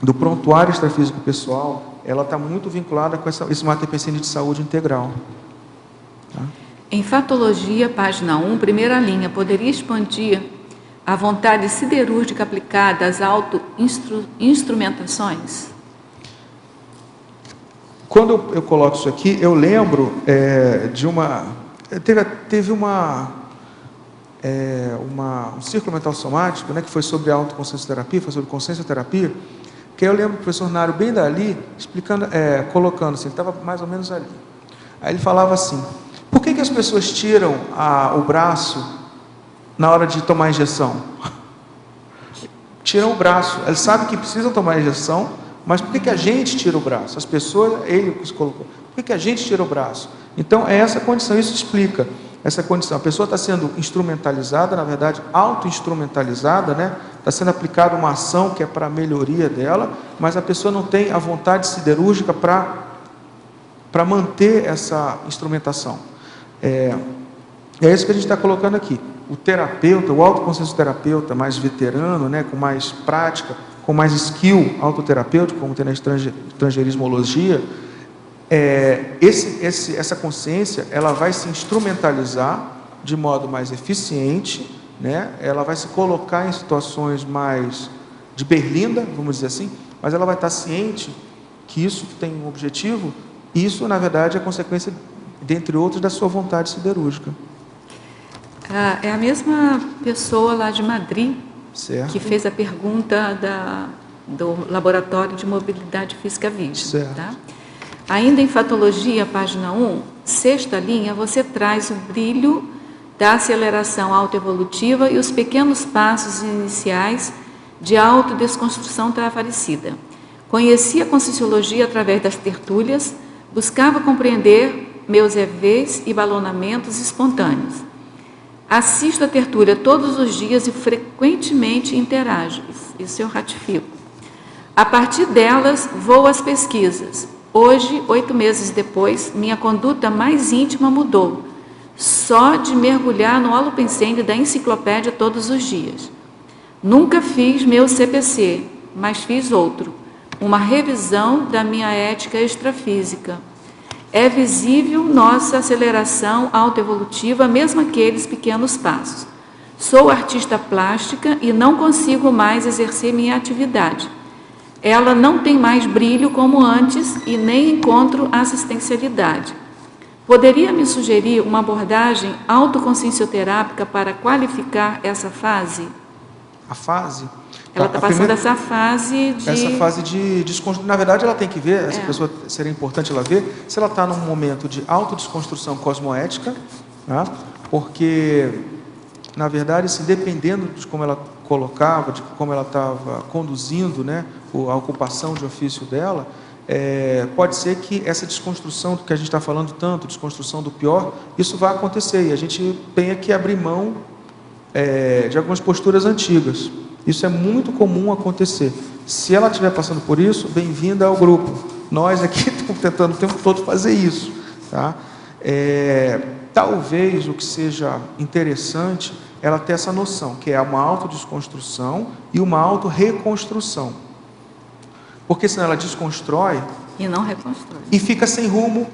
do prontuário extrafísico pessoal, ela está muito vinculada com esse mater pensene de saúde integral. Tá? Em Fatologia, página 1, primeira linha, poderia expandir a vontade siderúrgica aplicada às auto-instrumentações? Quando eu coloco isso aqui, eu lembro de uma... Teve um círculo mental somático, que foi sobre a autoconsciencioterapia, foi sobre consciencioterapia, que eu lembro do professor Nário bem dali, explicando, colocando assim, ele estava mais ou menos ali. Aí ele falava assim, por que as pessoas tiram o braço na hora de tomar a injeção? Tiram o braço, eles sabem que precisam tomar a injeção, mas por que a gente tira o braço? As pessoas, ele que se colocou, por que a gente tira o braço? Então, é essa condição, isso explica essa condição. A pessoa está sendo instrumentalizada, na verdade, auto-instrumentalizada, está sendo aplicada uma ação que é para a melhoria dela, mas a pessoa não tem a vontade siderúrgica para manter essa instrumentação. É isso que a gente está colocando aqui. O terapeuta, o autoconsciencioterapeuta mais veterano, com mais prática, com mais skill autoterapêutico, como tem na estrangeirismologia, essa consciência, ela vai se instrumentalizar de modo mais eficiente, ela vai se colocar em situações mais de berlinda, vamos dizer assim, mas ela vai estar ciente que isso tem um objetivo, e isso, na verdade, é consequência, dentre outros, da sua vontade siderúrgica. É a mesma pessoa lá de Madrid Certo? que fez a pergunta do Laboratório de Mobilidade Física Vídeo. Certo. Tá? Ainda em Fatologia, página 1, sexta linha, você traz o brilho da aceleração autoevolutiva e os pequenos passos iniciais de autodesconstrução trafalicida. Conheci a Conscienciologia através das tertúlias, buscava compreender meus EVs e balonamentos espontâneos. Assisto a tertúlia todos os dias e frequentemente interajo. Isso eu ratifico. A partir delas, vou às pesquisas. Hoje, 8 meses depois, minha conduta mais íntima mudou. Só de mergulhar no holopensene da enciclopédia todos os dias. Nunca fiz meu CPC, mas fiz outro. Uma revisão da minha ética extrafísica. É visível nossa aceleração autoevolutiva, mesmo aqueles pequenos passos. Sou artista plástica e não consigo mais exercer minha atividade. Ela não tem mais brilho como antes e nem encontro assistencialidade. Poderia me sugerir uma abordagem autoconsciencioterápica para qualificar essa fase? A fase? Ela está passando essa fase de... Essa fase de desconstrução. Na verdade, ela tem que ver, essa pessoa, seria importante ela ver, se ela está num momento de autodesconstrução cosmoética, né? Porque, na verdade, assim, dependendo de como ela colocava, de como ela estava conduzindo, né, a ocupação de ofício dela, pode ser que essa desconstrução do que a gente está falando tanto, desconstrução do pior, isso vai acontecer e a gente tenha que abrir mão de algumas posturas antigas. Isso é muito comum acontecer. Se ela estiver passando por isso, bem-vinda ao grupo. Nós aqui estamos tentando o tempo todo fazer isso. Tá? Talvez o que seja interessante ela ter essa noção, que é uma autodesconstrução e uma autorreconstrução. Porque senão ela desconstrói... E não reconstrói. E fica sem rumo.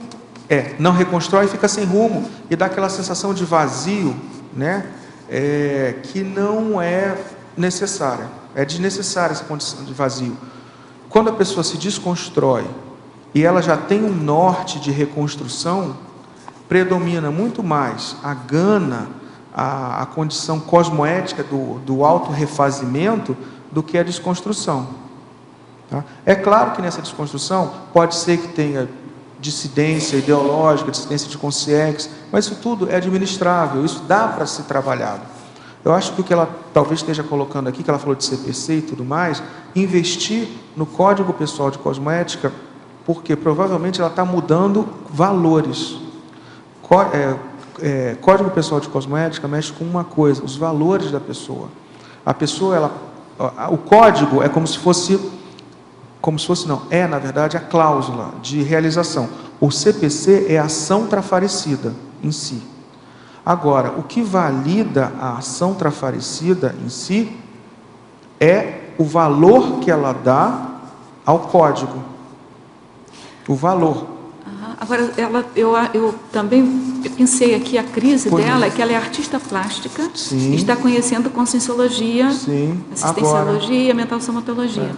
Não reconstrói e fica sem rumo. E dá aquela sensação de vazio, né? Que não é necessária. É desnecessária essa condição de vazio. Quando a pessoa se desconstrói e ela já tem um norte de reconstrução, predomina muito mais a gana, a condição cosmoética do autorrefazimento do que a desconstrução. Tá? É claro que nessa desconstrução pode ser que tenha dissidência ideológica, dissidência de consciência, mas isso tudo é administrável, isso dá para ser trabalhado. Eu acho que o que ela talvez esteja colocando aqui, que ela falou de CPC e tudo mais, investir no Código Pessoal de Cosmoética, porque provavelmente ela está mudando valores. Código Pessoal de Cosmoética mexe com uma coisa, os valores da pessoa. A pessoa, o código é como se fosse não, na verdade a cláusula de realização. O CPC é a ação trafarecida em si. Agora, o que valida a ação trafarecida em si é o valor que ela dá ao código. O valor. Agora, eu também pensei aqui, a crise dela é que ela é artista plástica, Sim. Está conhecendo Conscienciologia, Sim. Assistenciologia, mental somatologia.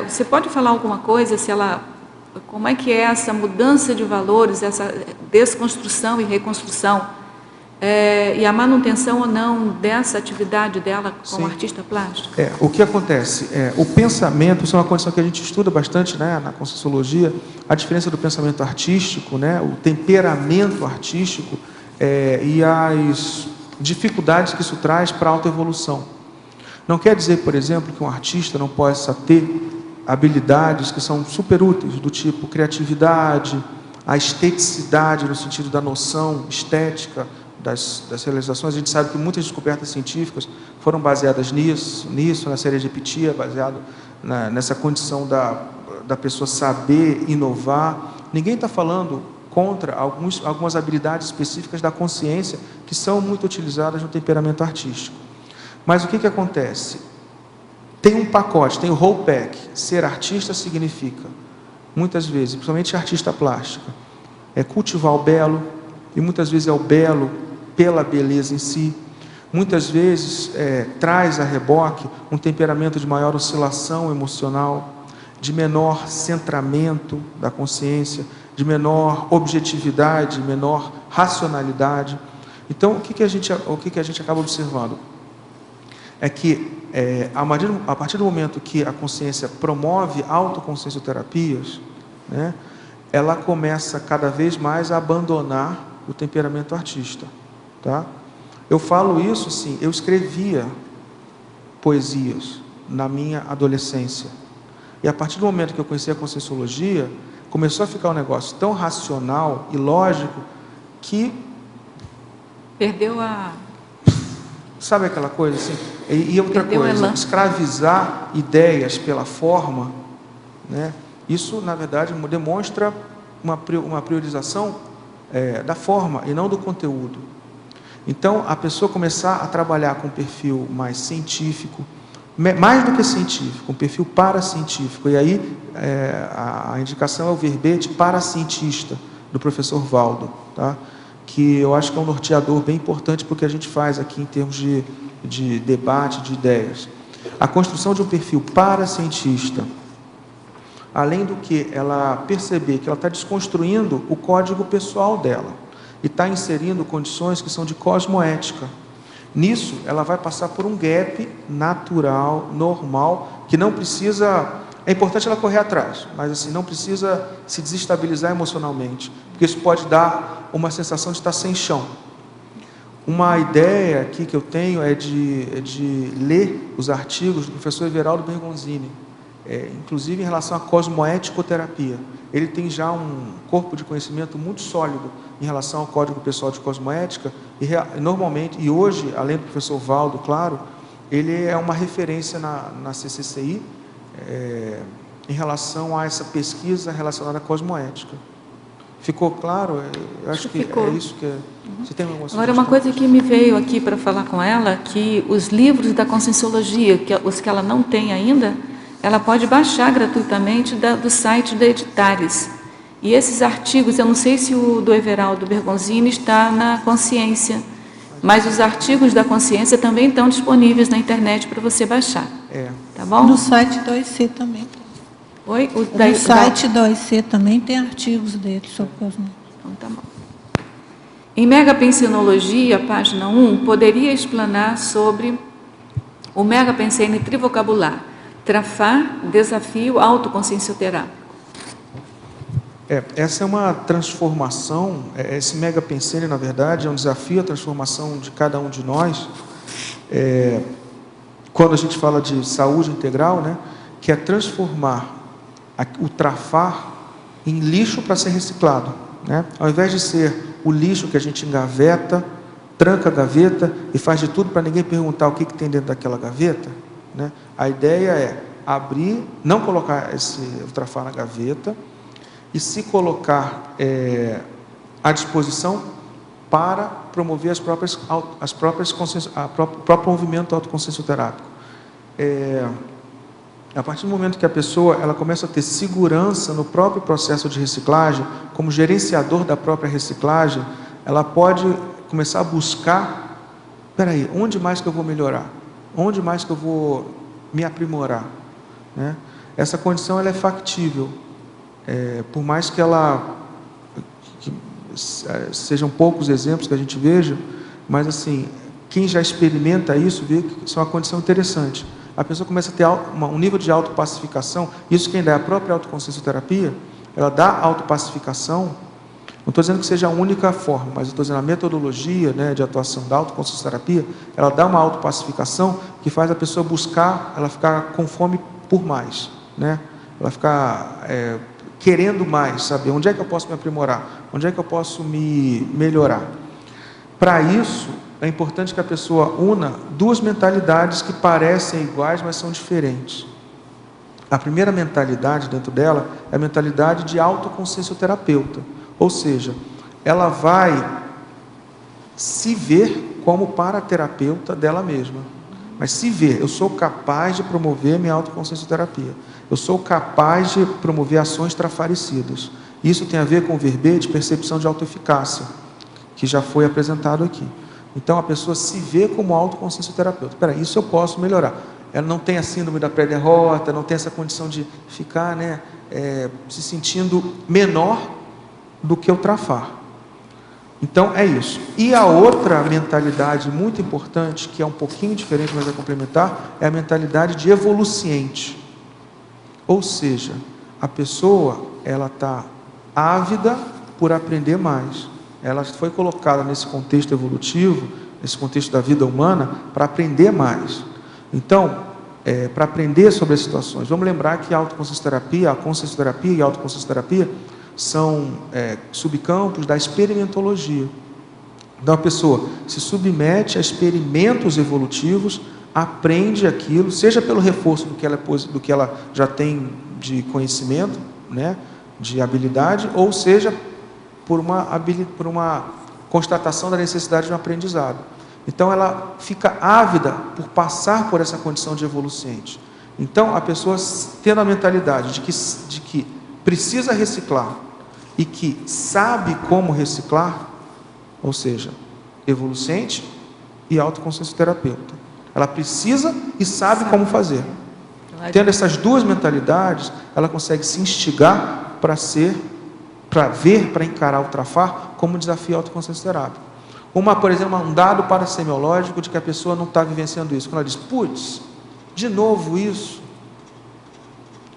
Você pode falar alguma coisa, como é que é essa mudança de valores, essa desconstrução e reconstrução, e a manutenção ou não dessa atividade dela como Sim. artista plástico? O que acontece? O pensamento, isso é uma condição que a gente estuda bastante, né, na Conscienciologia, a diferença do pensamento artístico, né, o temperamento artístico e as dificuldades que isso traz para a autoevolução. Não quer dizer, por exemplo, que um artista não possa ter habilidades que são super úteis, do tipo criatividade, a esteticidade no sentido da noção estética das realizações. A gente sabe que muitas descobertas científicas foram baseadas nisso, na serendipia, baseado nessa condição da pessoa saber inovar. Ninguém está falando contra algumas habilidades específicas da consciência que são muito utilizadas no temperamento artístico. Mas o que acontece? Tem um pacote, tem o whole pack. Ser artista significa, muitas vezes, principalmente artista plástica, cultivar o belo, e muitas vezes é o belo pela beleza em si. Muitas vezes traz a reboque um temperamento de maior oscilação emocional, de menor centramento da consciência, de menor objetividade, menor racionalidade. Então, o que a gente acaba observando? É que, a partir do momento que a consciência promove autoconsciencioterapias, né, ela começa cada vez mais a abandonar o temperamento artista. Tá? Eu falo isso, sim, eu escrevia poesias na minha adolescência. E a partir do momento que eu conheci a Conscienciologia, começou a ficar um negócio tão racional e lógico que... Perdeu a... Sabe aquela coisa assim? E outra coisa, escravizar ideias pela forma, né? Isso, na verdade, demonstra uma priorização da forma e não do conteúdo. Então, a pessoa começar a trabalhar com um perfil mais científico, mais do que científico, um perfil paracientífico, e aí a indicação é o verbete paracientista, do professor Valdo, tá? Que eu acho que é um norteador bem importante para o que a gente faz aqui em termos de debate, de ideias. A construção de um perfil paracientista, além do que ela perceber que ela está desconstruindo o código pessoal dela e está inserindo condições que são de cosmoética. Nisso, ela vai passar por um gap natural, normal, que não precisa... É importante ela correr atrás, mas assim, não precisa se desestabilizar emocionalmente, porque isso pode dar uma sensação de estar sem chão. Uma ideia aqui que eu tenho é de ler os artigos do professor Everaldo Bergonzini, inclusive em relação à cosmoéticoterapia. Ele tem já um corpo de conhecimento muito sólido em relação ao Código Pessoal de Cosmoética, e normalmente, e hoje, além do professor Valdo, claro, ele é uma referência na CCCI, em relação a essa pesquisa relacionada à cosmoética. Ficou claro? Eu acho que ficou. É isso que... Você tem alguma Agora, uma coisa que me veio aqui para falar com ela, que os livros da Conscienciologia, os que ela não tem ainda, ela pode baixar gratuitamente do site da Editares. E esses artigos, eu não sei se o do Everaldo Bergonzini está na Consciência, mas os artigos da Consciência também estão disponíveis na internet para você baixar. Tá bom? No site da OIC também. Oi? No site da OIC também tem artigos dele sobre cosmoética. Então, tá bom. Em Megapensenologia, página 1, poderia explanar sobre o Megapensene trivocabular, Trafar, desafio autoconsciencioterápico. Essa é uma transformação, esse Megapensene, na verdade, é um desafio, a transformação de cada um de nós. Quando a gente fala de saúde integral, né, que é transformar o trafar em lixo para ser reciclado, né? Ao invés de ser o lixo que a gente engaveta, tranca a gaveta e faz de tudo para ninguém perguntar o que tem dentro daquela gaveta, né? A ideia é abrir, não colocar o trafar na gaveta e se colocar à disposição para promover o próprio movimento autoconsciencioterápico. A partir do momento que a pessoa ela começa a ter segurança no próprio processo de reciclagem, como gerenciador da própria reciclagem, ela pode começar a buscar, peraí, onde mais que eu vou melhorar? Onde mais que eu vou me aprimorar? Né? Essa condição ela é factível, por mais que sejam poucos exemplos que a gente veja, mas assim, quem já experimenta isso, vê que isso é uma condição interessante. A pessoa começa a ter um nível de autopacificação, isso quem dá é a própria autoconsciencioterapia, ela dá autopacificação, não estou dizendo que seja a única forma, mas estou dizendo a metodologia, né, de atuação da autoconsciencioterapia, ela dá uma autopacificação que faz a pessoa buscar, ela ficar com fome por mais, né? Ela ficar querendo mais, saber onde é que eu posso me aprimorar, onde é que eu posso me melhorar. Para isso, é importante que a pessoa una duas mentalidades que parecem iguais, mas são diferentes. A primeira mentalidade dentro dela é a mentalidade de autoconsciencioterapeuta, ou seja, ela vai se ver como paraterapeuta dela mesma, mas se ver, eu sou capaz de promover minha autoconsciencioterapia, eu sou capaz de promover ações trafaricidas. Isso tem a ver com o verbete percepção de autoeficácia, que já foi apresentado aqui. Então, a pessoa se vê como autoconsciencioterapeuta. Espera, isso eu posso melhorar. Ela não tem a síndrome da pré-derrota, não tem essa condição de ficar, se sentindo menor do que o trafar. Então, é isso. E a outra mentalidade muito importante, que é um pouquinho diferente, mas é complementar, é a mentalidade de evoluciente. Ou seja, a pessoa, ela está ávida por aprender mais. Ela foi colocada nesse contexto evolutivo, nesse contexto da vida humana, para aprender mais. Então, para aprender sobre as situações. Vamos lembrar que a autoconsciencioterapia, a consciencioterapia e a autoconsciencioterapia são subcampos da experimentologia. Então, a pessoa se submete a experimentos evolutivos, aprende aquilo, seja pelo reforço do que ela já tem de conhecimento, né, de habilidade, ou seja por uma constatação da necessidade de um aprendizado. Então, ela fica ávida por passar por essa condição de evoluciente. Então, a pessoa tendo a mentalidade de que precisa reciclar e que sabe como reciclar, ou seja, evoluciente e autoconsciencioterapeuta. Ela precisa e sabe como fazer. Tendo essas duas mentalidades, ela consegue se instigar para encarar o trafar como um desafio autoconsciencioterápico. Por exemplo, um dado parasemiológico de que a pessoa não está vivenciando isso. Quando ela diz, putz, de novo isso.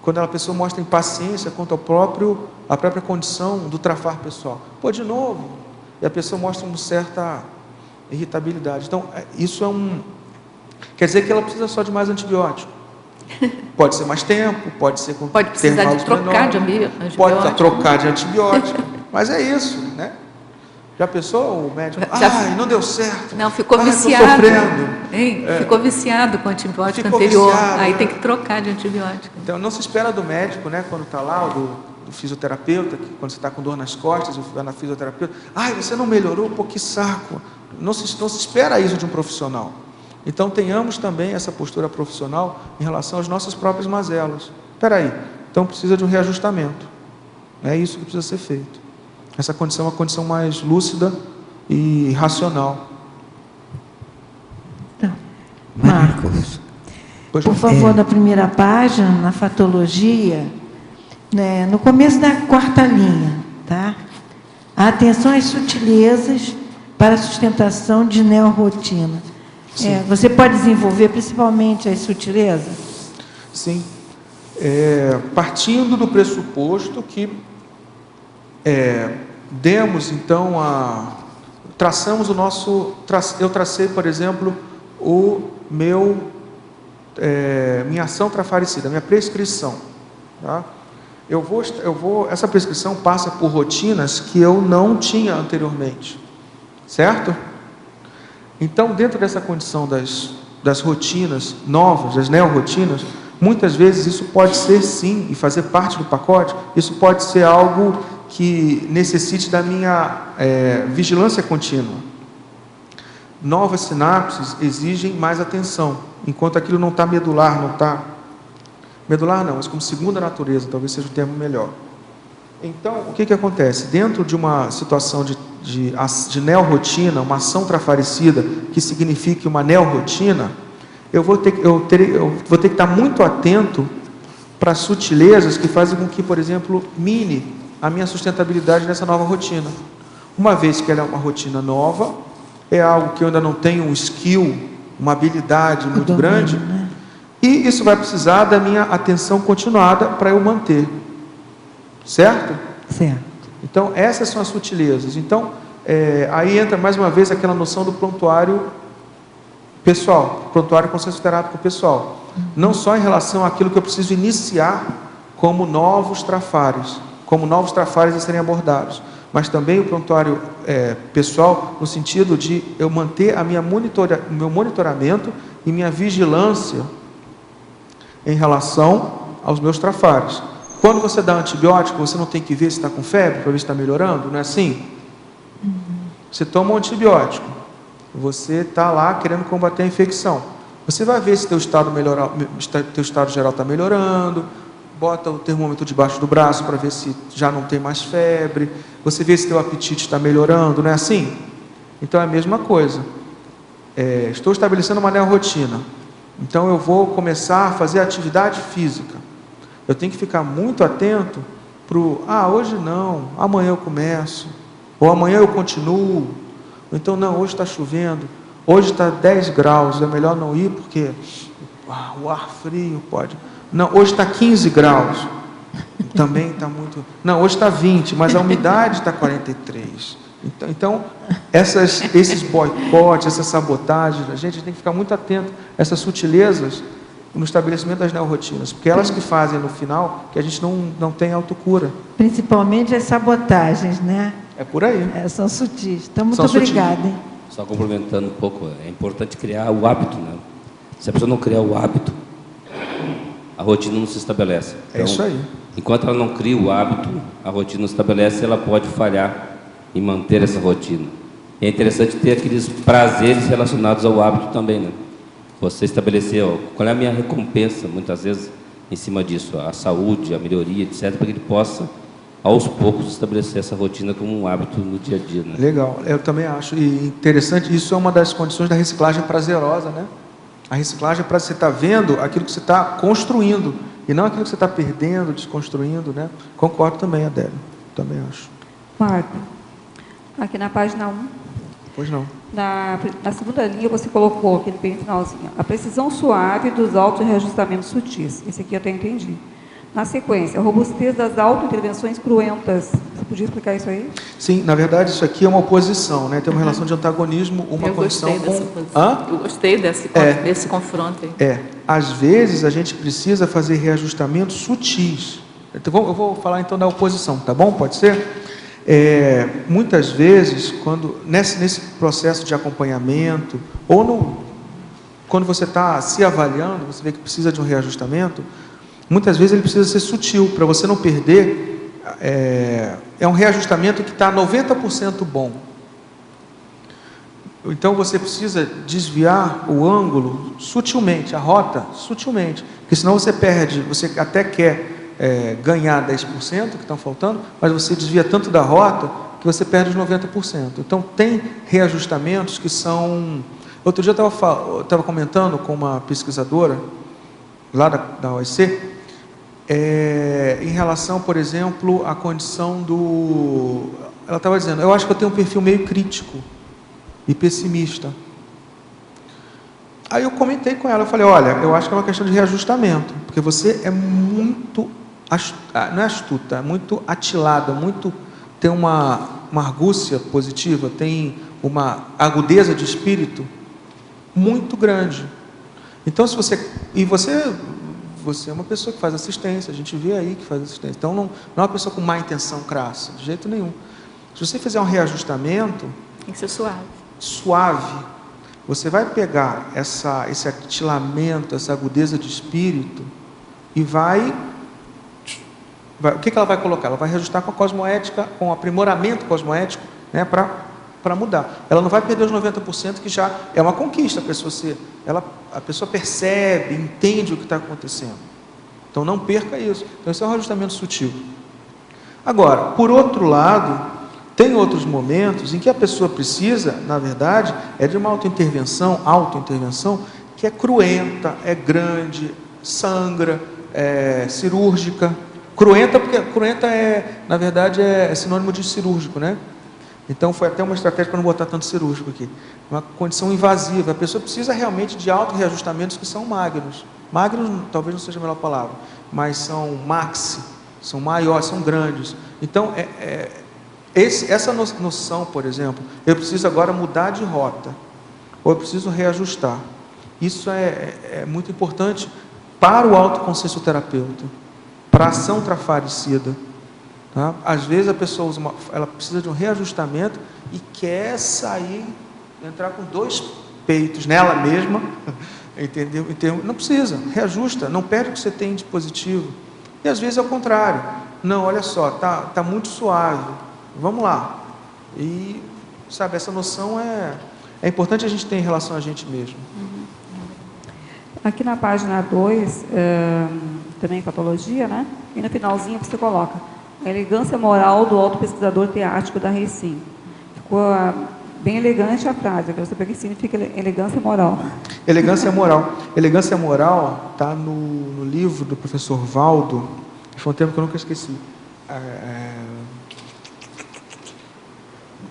Quando a pessoa mostra impaciência quanto à própria condição do trafar pessoal. Pô, de novo. E a pessoa mostra uma certa irritabilidade. Então, isso quer dizer que ela precisa só de mais antibiótico. Pode ser mais tempo, pode ser com pode precisar de trocar de antibiótico. Pode trocar de antibiótico. Mas é isso, né? Já pensou o médico? Não deu certo. Não, ficou viciado. Estou sofrendo. Ficou viciado com o antibiótico anterior. Viciado, aí tem que trocar de antibiótico. Então, não se espera do médico, né? Quando está lá, do fisioterapeuta, quando você está com dor nas costas, vai na fisioterapeuta. Você não melhorou? Pô, que saco. Não se espera isso de um profissional. Então, tenhamos também essa postura profissional em relação às nossas próprias mazelas. Espera aí. Então, precisa de um reajustamento. É isso que precisa ser feito. Essa condição é uma condição mais lúcida e racional. Então, Marcos, por favor, na primeira página, na fatologia, né, no começo da quarta linha, tá? A atenção às sutilezas para a sustentação de neorrotina. Você pode desenvolver principalmente as sutilezas? Sim. Partindo do pressuposto que traçamos eu tracei, por exemplo, minha ação trafaricida, minha prescrição, tá? Essa prescrição passa por rotinas que eu não tinha anteriormente, certo? Então, dentro dessa condição das rotinas novas, das neorrotinas, muitas vezes isso pode ser sim, e fazer parte do pacote, isso pode ser algo que necessite da minha vigilância contínua. Novas sinapses exigem mais atenção, enquanto aquilo não está medular, mas como segunda natureza, talvez seja o termo melhor. Então, o que acontece? Dentro de uma situação de neorrotina, uma ação trafaricida, que signifique uma neorrotina, eu vou ter que estar muito atento para as sutilezas que fazem com que, por exemplo, mine a minha sustentabilidade nessa nova rotina. Uma vez que ela é uma rotina nova, é algo que eu ainda não tenho um skill, uma habilidade muito grande, né? E isso vai precisar da minha atenção continuada para eu manter. Certo? Certo. Então, essas são as sutilezas. Então, aí entra mais uma vez aquela noção do prontuário pessoal, prontuário consciencioterápico pessoal. Não só em relação àquilo que eu preciso iniciar como novos trafares a serem abordados, mas também o prontuário pessoal, no sentido de eu manter o meu monitoramento e minha vigilância em relação aos meus trafares. Quando você dá antibiótico, você não tem que ver se está com febre, para ver se está melhorando, não é assim? Você toma um antibiótico, você está lá querendo combater a infecção. Você vai ver se teu estado geral está melhorando, bota o termômetro debaixo do braço para ver se já não tem mais febre, você vê se teu apetite está melhorando, não é assim? Então é a mesma coisa. Estou estabelecendo uma neorrotina, então eu vou começar a fazer atividade física. Eu tenho que ficar muito atento para hoje não, amanhã eu começo. Ou amanhã eu continuo. Ou então, não, hoje está chovendo, hoje está 10 graus, é melhor não ir porque o ar frio pode. Não, hoje está 15 graus, também está muito. Não, hoje está 20, mas a umidade está 43. Então esses boicotes, essas sabotagens, a gente tem que ficar muito atento a essas sutilezas no estabelecimento das neorrotinas, porque elas que fazem no final que a gente não tem autocura. Principalmente as sabotagens, né? É por aí. São sutis. Então, muito São sutis. obrigada. Hein? Só complementando um pouco, é importante criar o hábito, né? Se a pessoa não criar o hábito, a rotina não se estabelece. Então, é isso aí. Enquanto ela não cria o hábito, a rotina não se estabelece, ela pode falhar em manter essa rotina. E é interessante ter aqueles prazeres relacionados ao hábito também, né? Você estabelecer, ó, qual é a minha recompensa, muitas vezes, em cima disso, a saúde, a melhoria, etc., para que ele possa, aos poucos, estabelecer essa rotina como um hábito no dia a dia, né? Legal, eu também acho. E interessante, isso é uma das condições da reciclagem prazerosa, né? A reciclagem é para você estar vendo aquilo que você está construindo, e não aquilo que você está perdendo, desconstruindo, né? Concordo também, Adélio, também acho. Marco, aqui na página 1. Pois não. Na segunda linha, você colocou, aquele bem finalzinho, a precisão suave dos auto-reajustamentos sutis. Esse aqui eu até entendi. Na sequência, a robustez das auto-intervenções cruentas. Você podia explicar isso aí? Sim, na verdade, isso aqui é uma oposição, né? Tem uma relação de antagonismo, uma condição com... Eu gostei desse confronto aí. Às vezes, a gente precisa fazer reajustamentos sutis. Então, eu vou falar, então, da oposição, tá bom? Pode ser? Muitas vezes, nesse processo de acompanhamento, ou quando você está se avaliando, você vê que precisa de um reajustamento, muitas vezes ele precisa ser sutil, para você não perder. É um reajustamento que está 90% bom. Então você precisa desviar o ângulo sutilmente, a rota sutilmente, porque senão você perde, você até quer ganhar 10% que estão faltando, mas você desvia tanto da rota que você perde os 90%. Então tem reajustamentos que são... Outro dia eu estava comentando com uma pesquisadora lá da OEC, em relação, por exemplo, à condição do... Ela estava dizendo, eu acho que eu tenho um perfil meio crítico e pessimista. Aí eu comentei com ela, eu falei, olha, eu acho que é uma questão de reajustamento, porque você é muito, não é astuta, é muito atilada, tem uma argúcia positiva, tem uma agudeza de espírito muito grande. Então, você é uma pessoa que faz assistência, a gente vê aí que faz assistência. Então, não é uma pessoa com má intenção crassa, de jeito nenhum. Se você fizer um reajustamento... Tem que ser suave. Suave. Você vai pegar esse atilamento, essa agudeza de espírito e o que ela vai colocar? Ela vai reajustar com a cosmoética, com o aprimoramento cosmoético, né, para mudar. Ela não vai perder os 90%, que já é uma conquista. A pessoa percebe, entende o que está acontecendo. Então não perca isso. Então esse é um reajustamento sutil. Agora, por outro lado, tem outros momentos em que a pessoa precisa, na verdade, de uma autointervenção, que é cruenta, é grande, sangra, é cirúrgica. Cruenta, porque cruenta na verdade, é sinônimo de cirúrgico, né? Então foi até uma estratégia para não botar tanto cirúrgico aqui. Uma condição invasiva. A pessoa precisa realmente de auto-reajustamentos que são magros. Magros talvez não seja a melhor palavra, mas são maxi, são maiores, são grandes. Então, essa noção, por exemplo, eu preciso agora mudar de rota, ou eu preciso reajustar. Isso é muito importante para o autoconsciencioterapeuta, para a ação trafaricida. Tá? Às vezes a pessoa ela precisa de um reajustamento e quer sair, entrar com 2 peitos nela mesma, entendeu? Não precisa, reajusta, não perde o que você tem de positivo. E às vezes é o contrário. Não, olha só, tá muito suave, vamos lá. E, sabe, essa noção é importante a gente ter em relação a gente mesmo. Aqui na página 2, também patologia, né? E no finalzinho você coloca a elegância moral do autopesquisador teático da Recim. Ficou bem elegante a frase. Eu quero saber o que significa elegância moral. Elegância moral. Elegância moral está no livro do professor Valdo. Foi um termo que eu nunca esqueci.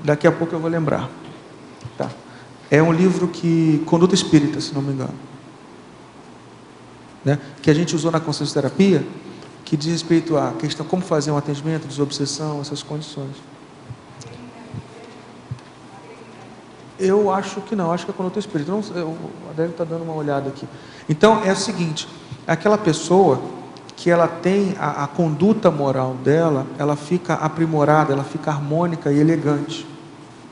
Daqui a pouco eu vou lembrar. Tá. É um livro que Conduta Espírita, se não me engano, né? Que a gente usou na consciencioterapia, que diz respeito à questão como fazer um atendimento, desobsessão, essas condições. Eu acho que não, acho que é Conduta Espírita. Não, o Adélio está dando uma olhada aqui. Então, é o seguinte, aquela pessoa que ela tem a conduta moral dela, ela fica aprimorada, ela fica harmônica e elegante.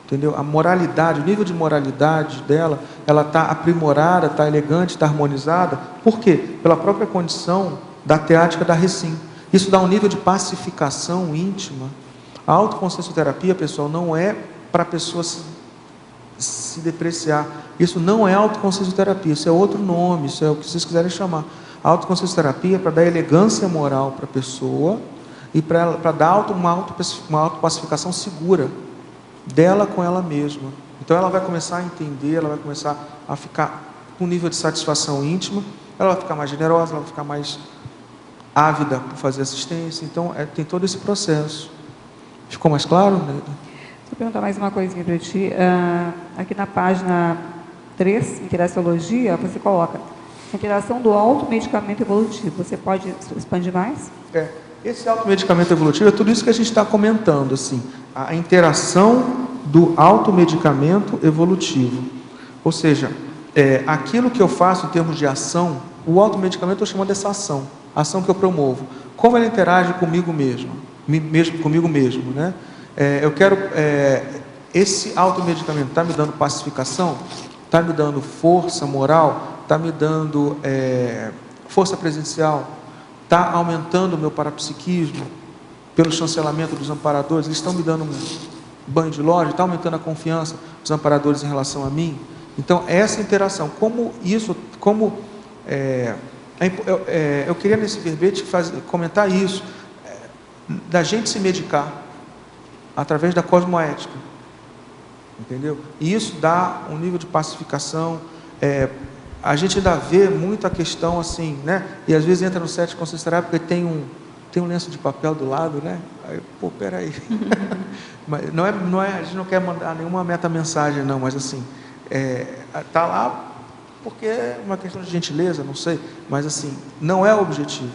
Entendeu? A moralidade, o nível de moralidade dela, ela está aprimorada, está elegante, está harmonizada. Por quê? Pela própria condição da teática da Recim. Isso dá um nível de pacificação íntima. A autoconsciencioterapia, pessoal, não é para a pessoa se depreciar. Isso não é autoconsciencioterapia, isso é outro nome, isso é o que vocês quiserem chamar. A autoconsciencioterapia é para dar elegância moral para a pessoa e para dar uma autopacificação segura dela com ela mesma. Então ela vai começar a entender, ela vai começar a ficar com um nível de satisfação íntima, ela vai ficar mais generosa, ela vai ficar mais ávida por fazer assistência. Então tem todo esse processo. Ficou mais claro? Vou perguntar mais uma coisinha para ti. Aqui na página 3, Interacciologia, você coloca a interação do automedicamento evolutivo. Você pode expandir mais? Esse automedicamento evolutivo é tudo isso que a gente está comentando, assim, a interação do automedicamento evolutivo. Ou seja, aquilo que eu faço em termos de ação, o automedicamento eu chamo dessa ação, a ação que eu promovo. Como ela interage comigo mesmo, comigo mesmo, né? Eu quero, esse automedicamento está me dando pacificação, está me dando força moral, está me dando força presencial, está aumentando o meu parapsiquismo pelo chancelamento dos amparadores, eles estão me dando um banho de loja, está aumentando a confiança dos amparadores em relação a mim. Então, essa interação, eu queria nesse verbete comentar isso, da gente se medicar através da cosmoética, entendeu? E isso dá um nível de pacificação. A gente ainda vê muita questão assim, né? E às vezes entra no set de consciência terápica e tem um lenço de papel do lado, né? Aí, pô, peraí. Mas a gente não quer mandar nenhuma meta-mensagem, não, mas assim, tá lá porque é uma questão de gentileza, não sei, mas assim, não é o objetivo.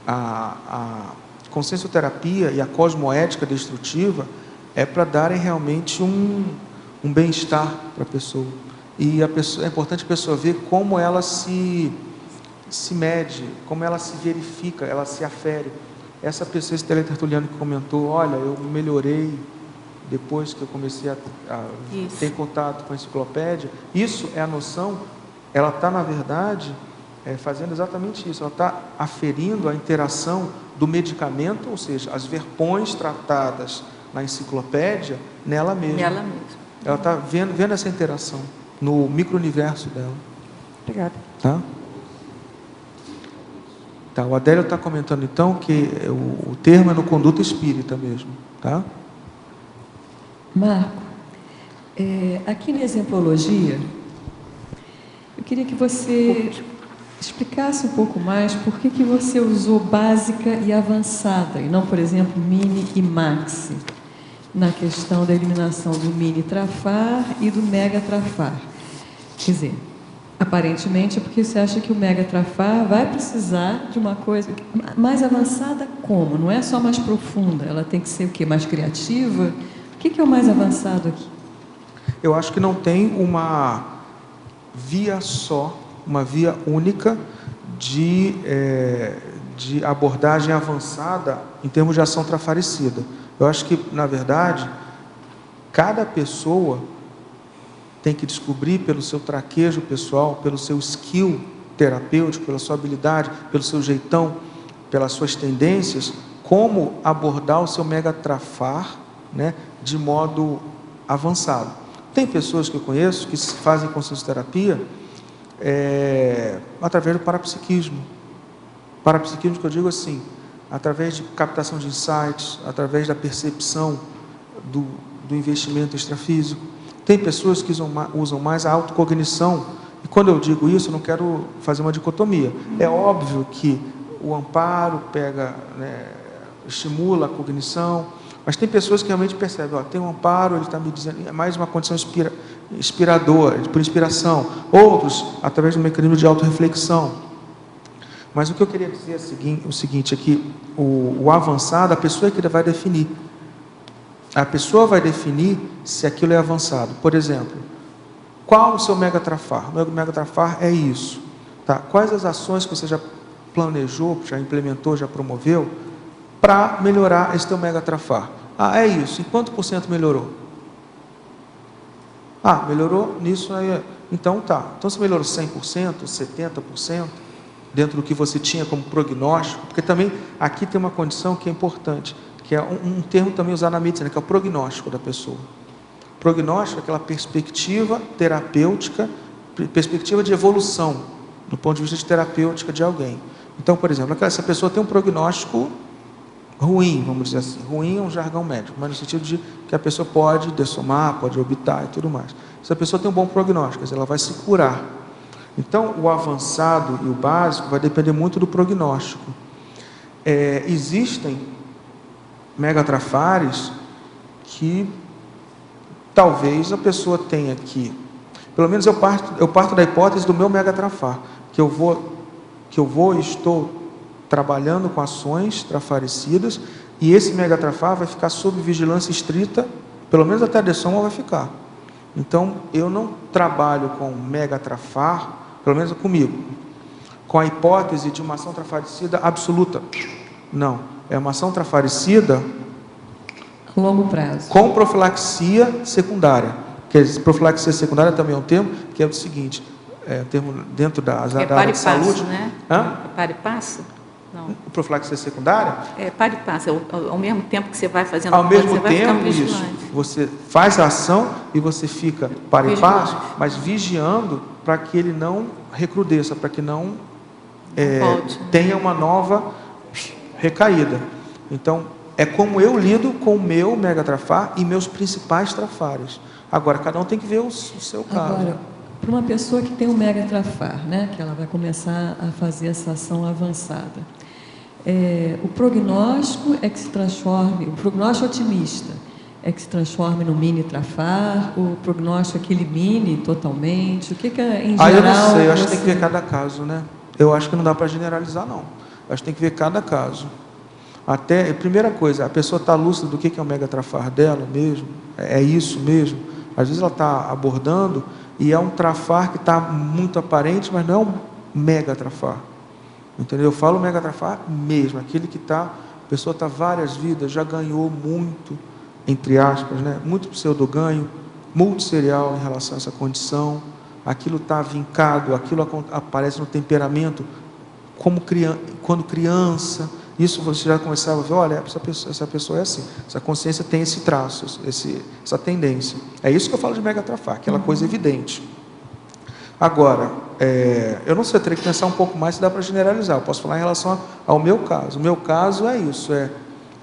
A consciencioterapia e a cosmoética destrutiva é para darem realmente um bem-estar para a pessoa. E é importante a pessoa ver como ela se mede, como ela se verifica, ela se afere. Essa pessoa, esse teletertuliano que comentou, olha, eu melhorei depois que eu comecei a ter contato com a enciclopédia. Isso é a noção, ela está, na verdade, fazendo exatamente isso. Ela está aferindo a interação do medicamento, ou seja, as verpões tratadas na enciclopédia, nela mesma. Ela está vendo essa interação no micro-universo dela. Obrigada. Tá, o Adélio está comentando então que o termo é no Conduta Espírita mesmo, tá? Marco, aqui na exemplologia, eu queria que você explicasse um pouco mais por que você usou básica e avançada, e não, por exemplo, mini e maxi, na questão da eliminação do mini trafar e do mega trafar. Quer dizer, aparentemente é porque você acha que o mega trafar vai precisar de uma coisa mais avançada como? Não é só mais profunda, ela tem que ser o quê? Mais criativa? O que é o mais avançado aqui? Eu acho que não tem uma via só, uma via única de abordagem avançada em termos de ação trafaricida. Eu acho que, na verdade, cada pessoa tem que descobrir pelo seu traquejo pessoal, pelo seu skill terapêutico, pela sua habilidade, pelo seu jeitão, pelas suas tendências, como abordar o seu mega trafar, né, de modo avançado. Tem pessoas que eu conheço que fazem consciencioterapia através do parapsiquismo. Parapsiquismo que eu digo assim, através de captação de insights, através da percepção do investimento extrafísico. Tem pessoas que usam mais a autocognição, e quando eu digo isso, eu não quero fazer uma dicotomia. É óbvio que o amparo estimula a cognição, Mas tem pessoas que realmente percebem, ó, tem um amparo, ele está me dizendo, é mais uma condição inspiradora, por inspiração. Outros, através do mecanismo de autorreflexão. Mas o que eu queria dizer é o seguinte, é que o avançado, a pessoa é que vai definir. A pessoa vai definir se aquilo é avançado. Por exemplo, qual o seu megatrafar? O meu megatrafar é isso. Tá? Quais as ações que você já planejou, já implementou, já promoveu, para melhorar esse teu megatrafar? Ah, é isso. E quanto por cento melhorou? Ah, melhorou nisso aí. Então tá. Então você melhorou 100%, 70%, dentro do que você tinha como prognóstico, porque também aqui tem uma condição que é importante, que é um termo também usado na medicina, que é o prognóstico da pessoa. Prognóstico é aquela perspectiva terapêutica, perspectiva de evolução, do ponto de vista de terapêutica de alguém. Então, por exemplo, essa pessoa tem um prognóstico ruim, vamos dizer assim. Ruim é um jargão médico, mas no sentido de que a pessoa pode dessomar, pode orbitar e tudo mais. Essa pessoa tem um bom prognóstico, ela vai se curar. Então, o avançado e o básico vai depender muito do prognóstico. Existem megatrafares que talvez a pessoa tenha que, pelo menos eu parto da hipótese do meu megatrafar, que eu vou e estou trabalhando com ações trafaricidas, e esse megatrafar vai ficar sob vigilância estrita, pelo menos até a dessoma vai ficar. Então, eu não trabalho com megatrafar, pelo menos comigo, com a hipótese de uma ação trafaricida absoluta. Não, é uma ação trafaricida a longo prazo, com profilaxia secundária. Porque profilaxia secundária também é um termo que é o seguinte, um termo dentro da área de saúde, né? Hã? É para e passa? Não. Profilaxia secundária? É para e passa, ao mesmo tempo que você vai fazendo ao mesmo você vai ficando tempo, isso. vigilante. Você faz a ação e você fica para e passo, mas vigiando para que ele não recrudesça, para que não tenha uma nova recaída. Então, é como eu lido com o meu megatrafar e meus principais trafares. Agora, cada um tem que ver o seu caso. Agora, para uma pessoa que tem um megatrafar, né, que ela vai começar a fazer essa ação avançada, o prognóstico é que se transforme, o prognóstico otimista é que se transforme no mini trafar, o prognóstico é que elimine totalmente, o que é em geral... Eu não sei, eu acho que tem que ver cada caso, né? Eu acho que não dá para generalizar, não. Eu acho que tem que ver cada caso. Primeira coisa, a pessoa está lúcida do que é o megatrafar dela mesmo, é isso mesmo. Às vezes ela está abordando e é um trafar que está muito aparente, mas não é um megatrafar. Entendeu? Eu falo megatrafar mesmo, aquele que a pessoa está várias vidas, já ganhou muito, entre aspas, né? Muito pseudo-ganho, multisserial em relação a essa condição, aquilo está vincado, aquilo aparece no temperamento como quando criança. Isso você já começava a ver, olha, essa pessoa é assim, essa consciência tem esse traço, essa tendência. É isso que eu falo de megatrafar, aquela coisa evidente. Agora, eu não sei, eu teria que pensar um pouco mais se dá para generalizar. Eu posso falar em relação ao meu caso. O meu caso é isso, é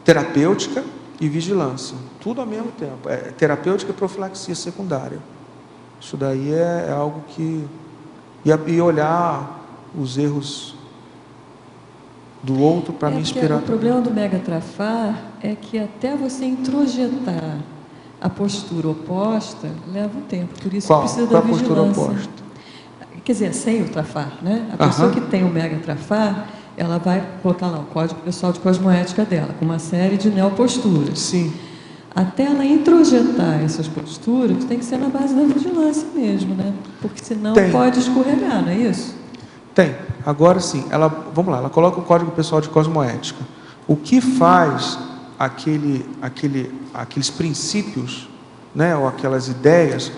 terapêutica e vigilância, tudo ao mesmo tempo. Terapêutica e profilaxia secundária. Isso daí é algo que... E olhar os erros do outro para me inspirar. O problema do megatrafar é que até você introjetar a postura oposta leva um tempo, por isso que precisa da vigilância. Qual a postura oposta? Quer dizer, sem o trafar, né? A pessoa que tem o megatrafar, ela vai colocar lá o código pessoal de cosmoética dela, com uma série de neoposturas. Sim. Até ela introjetar essas posturas, tem que ser na base da vigilância mesmo, né? Porque senão pode escorregar, não é isso? Tem. Agora sim, vamos lá, ela coloca o código pessoal de cosmoética. O que faz aqueles princípios, né, ou aquelas ideias,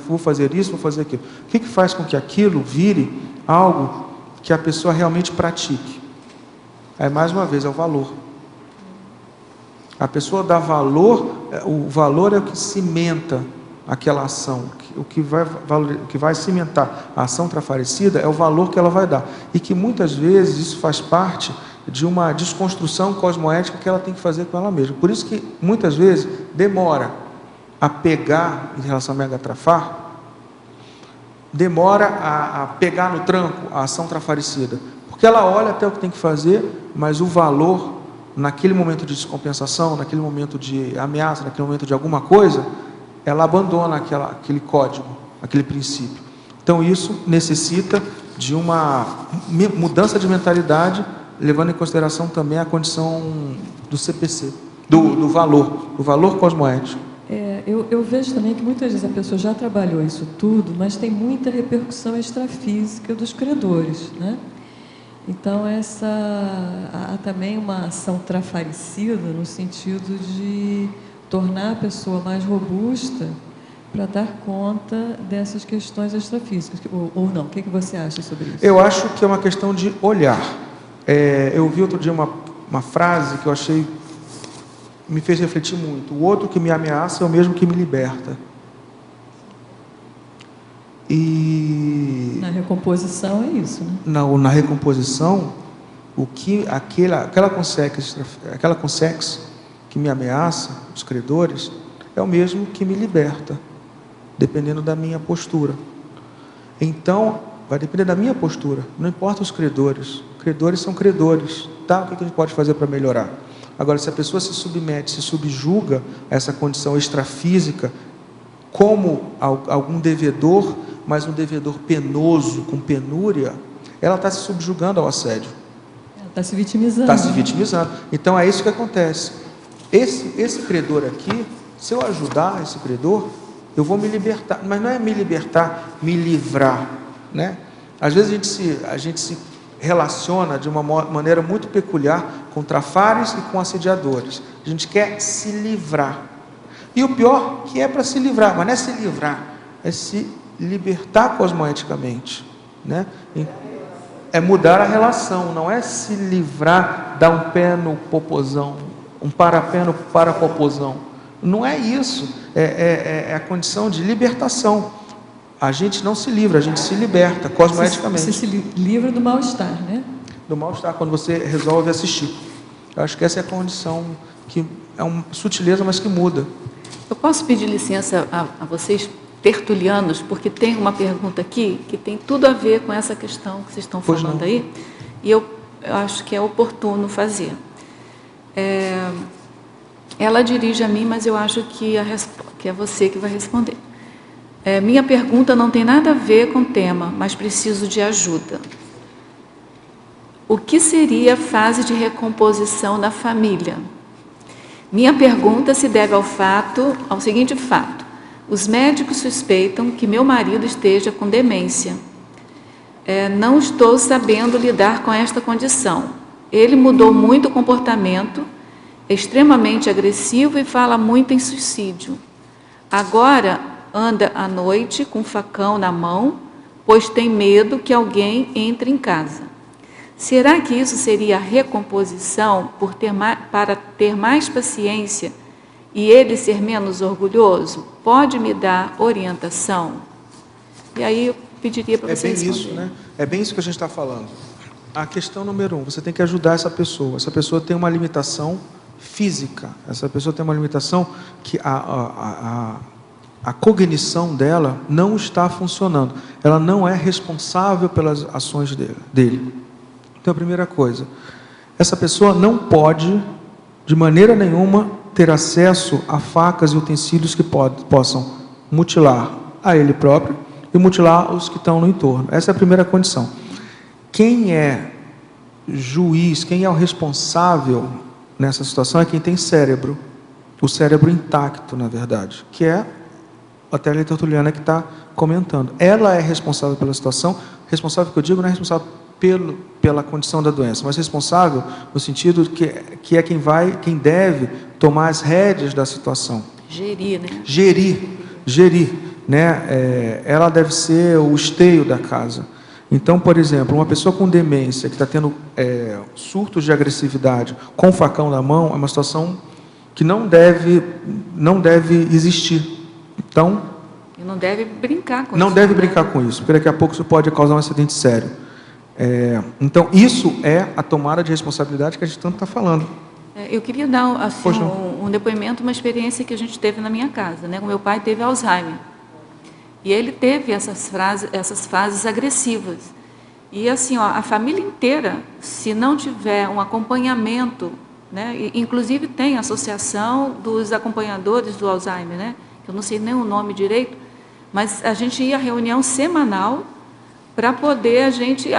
vou fazer isso, vou fazer aquilo. O que faz com que aquilo vire algo que a pessoa realmente pratique? Mais uma vez, é o valor. A pessoa dá valor, o valor é o que cimenta aquela ação. O que vai cimentar a ação trafarecida é o valor que ela vai dar. E que muitas vezes isso faz parte de uma desconstrução cosmoética que ela tem que fazer com ela mesma. Por isso que muitas vezes demora a pegar em relação ao megatrafar, demora a pegar no tranco a ação trafaricida. Porque ela olha até o que tem que fazer, mas o valor naquele momento de descompensação, naquele momento de ameaça, naquele momento de alguma coisa, ela abandona aquele código, aquele princípio. Então, isso necessita de uma mudança de mentalidade, levando em consideração também a condição do CPC, do valor cosmoético. Eu vejo também que muitas vezes a pessoa já trabalhou isso tudo, mas tem muita repercussão extrafísica dos credores, né? Então, há também uma ação trafaricida no sentido de tornar a pessoa mais robusta para dar conta dessas questões extrafísicas, ou não? O que você acha sobre isso? Eu acho que é uma questão de olhar. Eu vi outro dia uma frase que eu achei, me fez refletir muito. O outro que me ameaça é o mesmo que me liberta. E na recomposição é isso, né? Na recomposição, aquela consex que me ameaça, os credores, é o mesmo que me liberta, dependendo da minha postura. Então, vai depender da minha postura, não importa os credores. Credores são credores, tá? O que a gente pode fazer para melhorar? Agora, se a pessoa se submete, se subjuga a essa condição extrafísica, como algum devedor, mas um devedor penoso, com penúria, ela está se subjugando ao assédio. Ela está se vitimizando. Está se vitimizando. Então, é isso que acontece. Esse credor aqui, se eu ajudar esse credor, eu vou me libertar. Mas não é me libertar, me livrar, né? Às vezes a gente se relaciona de uma maneira muito peculiar com trafares e com assediadores. A gente quer se livrar. E o pior, que é para se livrar, mas não é se livrar, é se libertar cosmoeticamente, né? É mudar a relação, não é se livrar, dar um pé no popozão, um parapé no parapopozão. Não é isso, é a condição de libertação. A gente não se livra, a gente se liberta cosmoeticamente. Você se livra do mal-estar, né? Do mal-estar, quando você resolve assistir. Eu acho que essa é a condição, que é uma sutileza, mas que muda. Eu posso pedir licença a vocês, tertulianos, porque tem uma pergunta aqui que tem tudo a ver com essa questão que vocês estão falando aí, e eu acho que é oportuno fazer. Ela dirige a mim, mas eu acho que é você que vai responder. Minha pergunta não tem nada a ver com o tema, mas preciso de ajuda. O que seria a fase de recomposição na família? Minha pergunta se deve ao seguinte fato. Os médicos suspeitam que meu marido esteja com demência. Não estou sabendo lidar com esta condição. Ele mudou muito o comportamento, é extremamente agressivo e fala muito em suicídio. Agora anda à noite com um facão na mão, pois tem medo que alguém entre em casa. Será que isso seria recomposição para ter mais paciência e ele ser menos orgulhoso? Pode me dar orientação? E aí eu pediria para você responder. Isso, né? É bem isso que a gente está falando. A questão número 1, você tem que ajudar essa pessoa. Essa pessoa tem uma limitação física. Essa pessoa tem uma limitação que a cognição dela não está funcionando. Ela não é responsável pelas ações dele. Então, a primeira coisa, essa pessoa não pode, de maneira nenhuma, ter acesso a facas e utensílios que possam mutilar a ele próprio e mutilar os que estão no entorno. Essa é a primeira condição. Quem é juiz, quem é o responsável nessa situação é quem tem cérebro, o cérebro intacto, na verdade, que é a Télia Tertuliana que está comentando. Ela é responsável pela situação, responsável que eu digo não é responsável pela condição da doença, mas responsável no sentido que é quem deve tomar as rédeas da situação. Gerir, né? Gerir, né? Ela deve ser o esteio da casa. Então, por exemplo, uma pessoa com demência que está tendo surtos de agressividade com o facão na mão é uma situação que não deve existir. Então, e não deve brincar com isso. Não deve brincar com isso, porque daqui a pouco isso pode causar um acidente sério. Então, isso é a tomada de responsabilidade que a gente tanto está falando. Eu queria dar assim, um depoimento, uma experiência que a gente teve na minha casa, né? O meu pai teve Alzheimer. E ele teve essas fases agressivas. E assim, a família inteira, se não tiver um acompanhamento né? E, inclusive tem a Associação dos Acompanhadores do Alzheimer, né? Eu não sei nem o nome direito, mas a gente ia à reunião semanal para poder a gente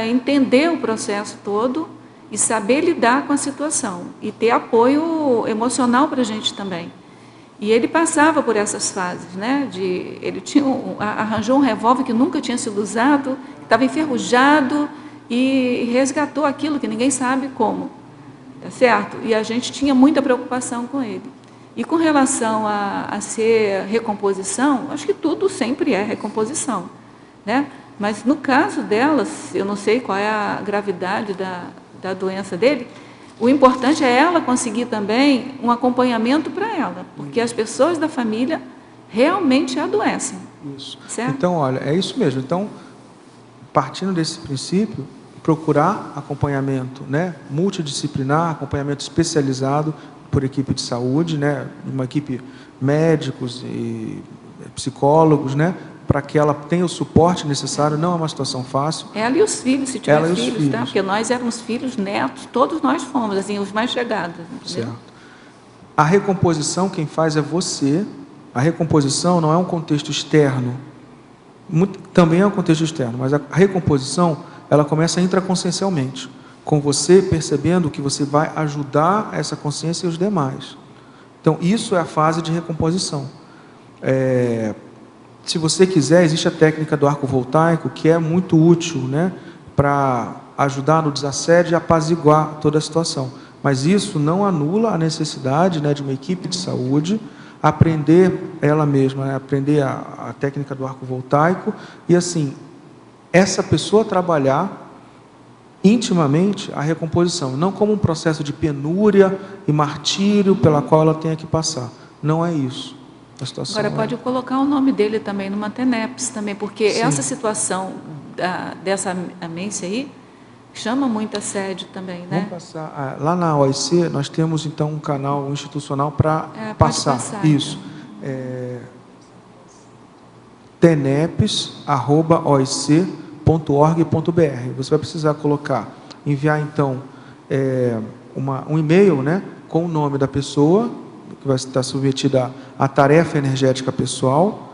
entender o processo todo e saber lidar com a situação e ter apoio emocional para a gente também. E ele passava por essas fases, né? Ele arranjou um revólver que nunca tinha sido usado, estava enferrujado e resgatou aquilo que ninguém sabe como, tá certo? E a gente tinha muita preocupação com ele. E com relação a ser recomposição, acho que tudo sempre é recomposição, né? Mas no caso delas, eu não sei qual é a gravidade da doença dele, o importante é ela conseguir também um acompanhamento para ela, porque as pessoas da família realmente adoecem. Isso. Certo? Então, olha, é isso mesmo. Então, partindo desse princípio, procurar acompanhamento, né, multidisciplinar, acompanhamento especializado por equipe de saúde, né, uma equipe médicos e psicólogos, né, para que ela tenha o suporte necessário. Não é uma situação fácil. Ela e os filhos, se tiver Ela e os filhos, filhos. tá? Porque nós éramos filhos, netos, todos nós fomos, assim, os mais chegados. Entendeu? Certo. A recomposição, quem faz é você. A recomposição não é um contexto externo. Também é um contexto externo, mas a recomposição, ela começa intraconsciencialmente, com você percebendo que você vai ajudar essa consciência e os demais. Então, isso é a fase de recomposição. Se você quiser, existe a técnica do arco voltaico, que é muito útil, né, para ajudar no desassédio e apaziguar toda a situação. Mas isso não anula a necessidade, né, de uma equipe de saúde aprender ela mesma, né, aprender a técnica do arco voltaico e, assim, essa pessoa trabalhar intimamente a recomposição, não como um processo de penúria e martírio pela qual ela tenha que passar. Não é isso. Agora, pode colocar o nome dele também numa TENEPS também, porque Sim. essa situação dessa amência aí chama muito assédio também, né? Vamos passar. Lá na OIC, nós temos, então, um canal institucional para passar. Isso. teneps@oic.org.br. Você vai precisar enviar, então, um e-mail, né, com o nome da pessoa, que vai estar submetida à tarefa energética pessoal,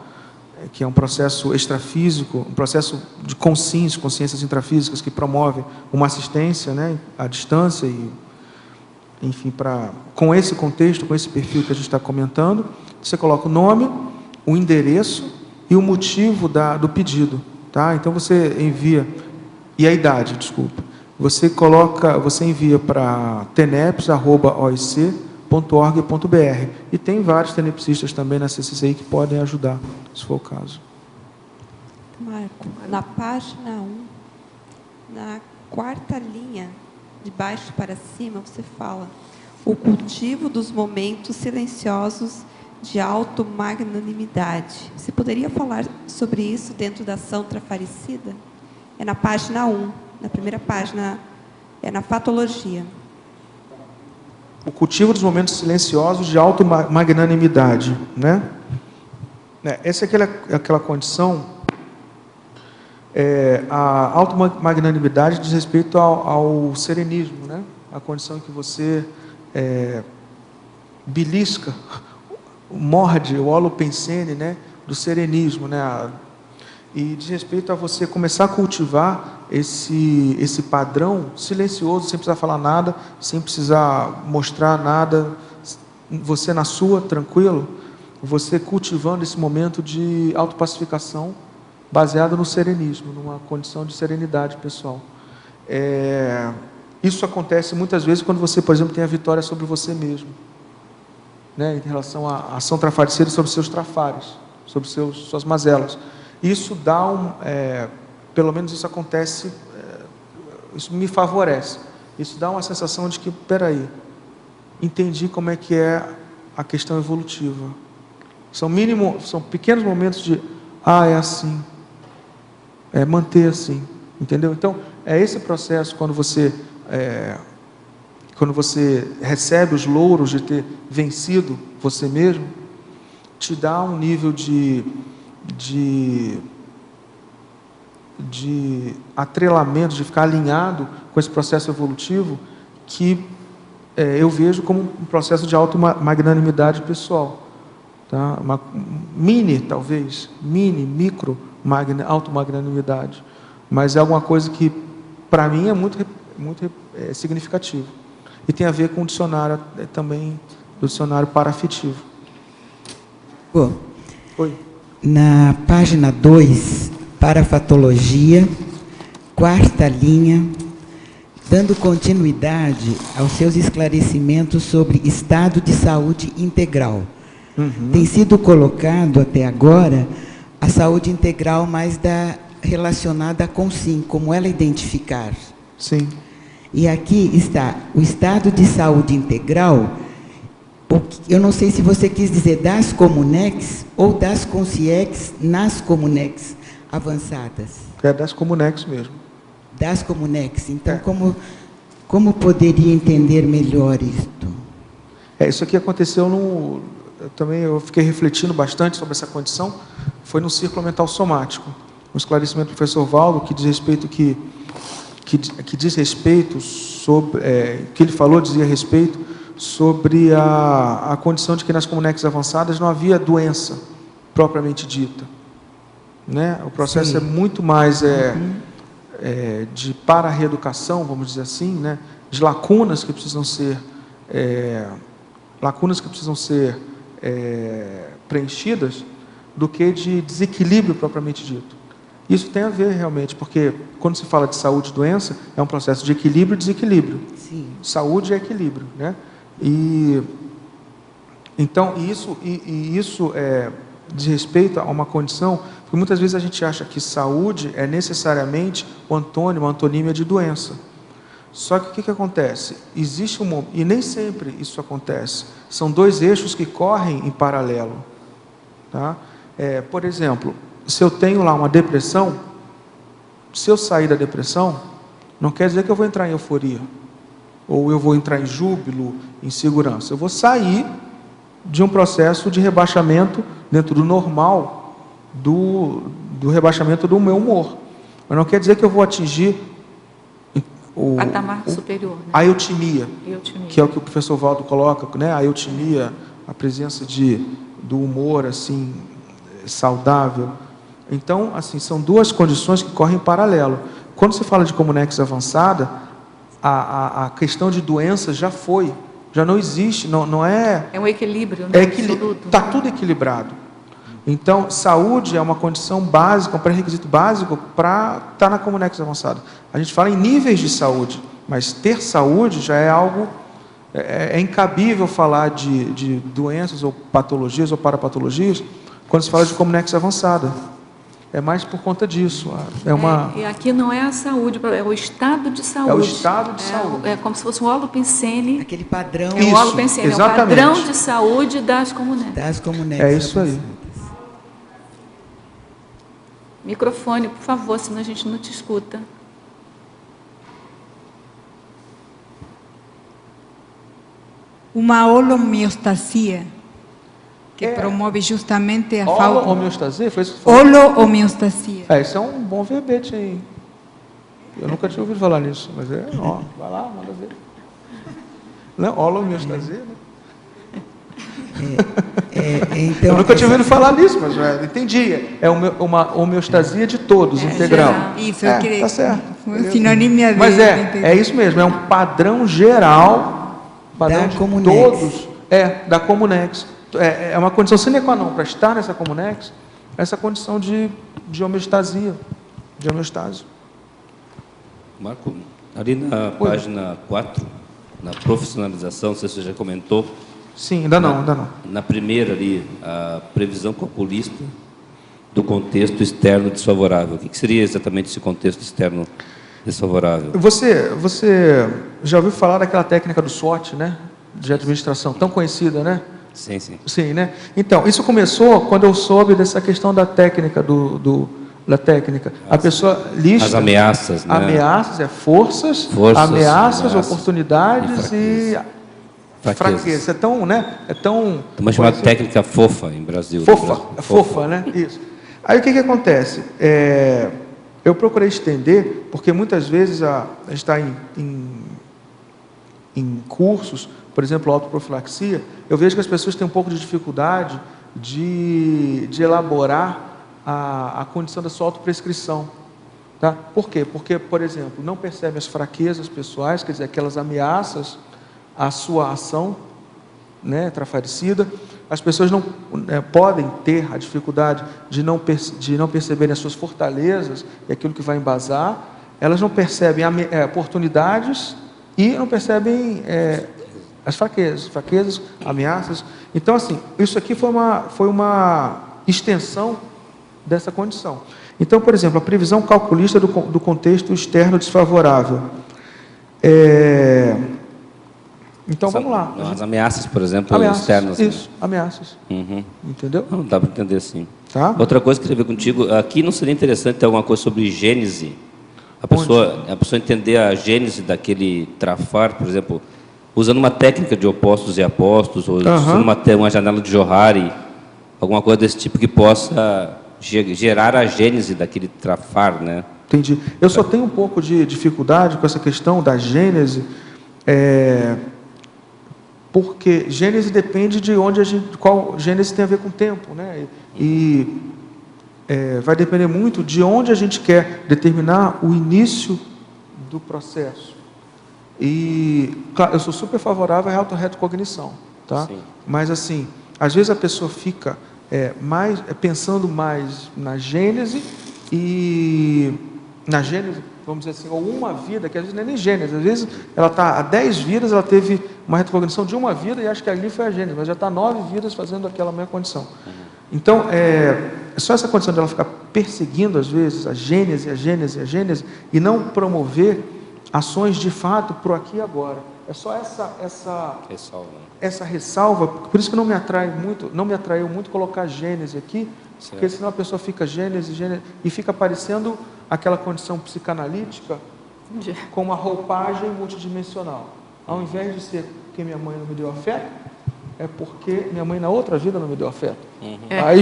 que é um processo extrafísico, um processo de consciências intrafísicas que promove uma assistência, né, à distância e, enfim, com esse contexto, com esse perfil que a gente está comentando, você coloca o nome, o endereço e o motivo do pedido, tá? Então você envia, e a idade, desculpa. Você envia para teneps@oic.org.br. E tem vários tenepsistas também na CCCI que podem ajudar, se for o caso. Marco, na página 1, na quarta linha, de baixo para cima, você fala o cultivo dos momentos silenciosos de automagnanimidade. Você poderia falar sobre isso dentro da ação trafaricida? É na página 1, na primeira página, é na patologia. O cultivo dos momentos silenciosos de automagnanimidade, né? Essa é aquela condição. A automagnanimidade diz respeito ao serenismo, né? A condição em que você belisca, morde o holopensene, né, do serenismo, né? E diz respeito a você começar a cultivar esse padrão silencioso, sem precisar falar nada, sem precisar mostrar nada, você na sua, tranquilo, você cultivando esse momento de autopacificação baseado no serenismo, numa condição de serenidade pessoal. Isso acontece muitas vezes quando você, por exemplo, tem a vitória sobre você mesmo, né, em relação à ação trafaricida sobre seus trafares, sobre suas mazelas. Isso dá pelo menos isso acontece, isso me favorece. Isso dá uma sensação de que, peraí, entendi como é que é a questão evolutiva. São pequenos momentos de, é assim, manter assim, entendeu? Então, é esse processo quando você recebe os louros de ter vencido você mesmo, te dá um nível de atrelamento, de ficar alinhado com esse processo evolutivo, que eu vejo como um processo de automagnanimidade pessoal. Tá? Uma mini, talvez, micro automagnanimidade. Mas é alguma coisa que, para mim, é muito significativo. E tem a ver com o dicionário também, do dicionário paraafetivo. Oi. Na página 2, parafatologia, 4ª linha, dando continuidade aos seus esclarecimentos sobre estado de saúde integral. Tem sido colocado até agora a saúde integral mais relacionada com sim, como ela identificar. Sim. E aqui está o estado de saúde integral. Eu não sei se você quis dizer das Comunex ou das Consciex nas Comunex avançadas. É das Comunex mesmo. Das Comunex. Então, como poderia entender melhor isto? Isso aqui aconteceu eu fiquei refletindo bastante sobre essa condição, foi no círculo mental somático. Um esclarecimento do professor Valdo, que diz respeito sobre, que ele falou, dizia respeito sobre a condição de que nas Comunex avançadas não havia doença propriamente dita. Né? O processo Sim. É muito mais de para-reeducação, vamos dizer assim, né? De lacunas que precisam ser preenchidas, do que de desequilíbrio propriamente dito. Isso tem a ver realmente, porque quando se fala de saúde e doença, é um processo de equilíbrio e desequilíbrio. Sim. Saúde é equilíbrio, né? Então, isso diz respeito a uma condição, porque muitas vezes a gente acha que saúde é necessariamente o antônimo, a antonímia de doença. Só que o que acontece? Existe e nem sempre isso acontece. São dois eixos que correm em paralelo. Tá? Por exemplo, se eu tenho lá uma depressão, se eu sair da depressão, não quer dizer que eu vou entrar em euforia, ou eu vou entrar em júbilo, em segurança. Eu vou sair de um processo de rebaixamento dentro do normal, do rebaixamento do meu humor. Mas não quer dizer que eu vou atingir patamar superior, né? A eutimia, que é o que o professor Valdo coloca, né? A eutimia, a presença do humor assim saudável. Então, assim, são duas condições que correm em paralelo. Quando se fala de Comunex avançada, a questão de doença já não existe, não é... É um equilíbrio, né? Está tudo equilibrado. Então, saúde é uma condição básica, um pré-requisito básico para estar na Comunex avançada. A gente fala em níveis de saúde, mas ter saúde já é algo... É incabível falar de doenças ou patologias ou parapatologias quando se fala de Comunex avançada. É mais por conta disso. E aqui não é a saúde, é o estado de saúde. É o estado de saúde. É como se fosse um holopensene. Aquele padrão. É o holopensene, exatamente. É o padrão de saúde das Comunex. Das Comunex. É isso aí. Microfone, por favor, senão a gente não te escuta. Uma holomeostasia, que promove justamente a falta... Holomeostasia? Foi isso que você falou? Holomeostasia. Isso é um bom verbete aí. Eu nunca tinha ouvido falar nisso, mas vai lá, manda ver. Não, holomeostasia, né? Então, eu nunca tinha ouvido falar nisso, mas entendi. É uma homeostasia de todos, integral. Isso, eu queria... Tá certo. Sinônimo de... Mas é isso mesmo, é um padrão geral, padrão de todos, da Comunex. É uma condição sine qua non para estar nessa Comunex, essa condição de homeostasia, de homeostase. Marco, ali na página 4, na profissionalização, não sei se você já comentou. Sim, ainda não. Na primeira ali, a previsão calculista do contexto externo desfavorável. O que seria exatamente esse contexto externo desfavorável? Você já ouviu falar daquela técnica do SWOT, né? De administração, tão conhecida, né? Sim. Sim, né? Então, isso começou quando eu soube dessa questão da técnica, da técnica. A pessoa lista... As ameaças, né? Ameaças, forças, ameaças, oportunidades e fraqueza. É tão, né? Uma chamada técnica fofa em Brasil. Fofa, né? Isso. Aí o que acontece? Eu procurei estender, porque muitas vezes a gente está em em cursos, por exemplo, autoprofilaxia, eu vejo que as pessoas têm um pouco de dificuldade de elaborar a condição da sua autoprescrição. Tá? Por quê? Porque, por exemplo, não percebem as fraquezas pessoais, quer dizer, aquelas ameaças à sua ação, né, trafaricida. As pessoas não podem ter a dificuldade de não perceberem as suas fortalezas e aquilo que vai embasar. Elas não percebem oportunidades e não percebem as fraquezas, ameaças. Então, assim, isso aqui foi uma extensão dessa condição. Então, por exemplo, a previsão calculista do contexto externo desfavorável. Então, vamos lá. As ameaças, por exemplo, externas. Isso, ameaças. Uhum. Entendeu? Não, dá para entender, sim. Tá? Outra coisa que eu queria ver contigo, aqui não seria interessante ter alguma coisa sobre gênese? A pessoa entender a gênese daquele trafar, por exemplo, usando uma técnica de opostos e apostos, ou usando uma janela de Johari, alguma coisa desse tipo que possa gerar a gênese daquele trafar, né? Entendi. Eu só tenho um pouco de dificuldade com essa questão da gênese, porque gênese depende de qual gênese tem a ver com o tempo, né? E vai depender muito de onde a gente quer determinar o início do processo. E, claro, eu sou super favorável à autorretrocognição, tá? Sim. Mas, assim, às vezes a pessoa fica pensando mais na gênese vamos dizer assim, ou uma vida, que às vezes não é nem gênese, às vezes ela está há 10 vidas, ela teve uma retrocognição de uma vida e acha que ali foi a gênese, mas já está 9 vidas fazendo aquela mesma condição. Então, só essa condição de ela ficar perseguindo, às vezes, a gênese, e não promover ações de fato pro aqui e agora. É só essa ressalva, por isso que não me atraiu muito colocar gênese aqui, certo. Porque senão a pessoa fica gênese, e fica parecendo aquela condição psicanalítica com uma roupagem multidimensional. Ao invés de ser porque minha mãe não me deu afeto, é porque minha mãe na outra vida não me deu afeto. Aí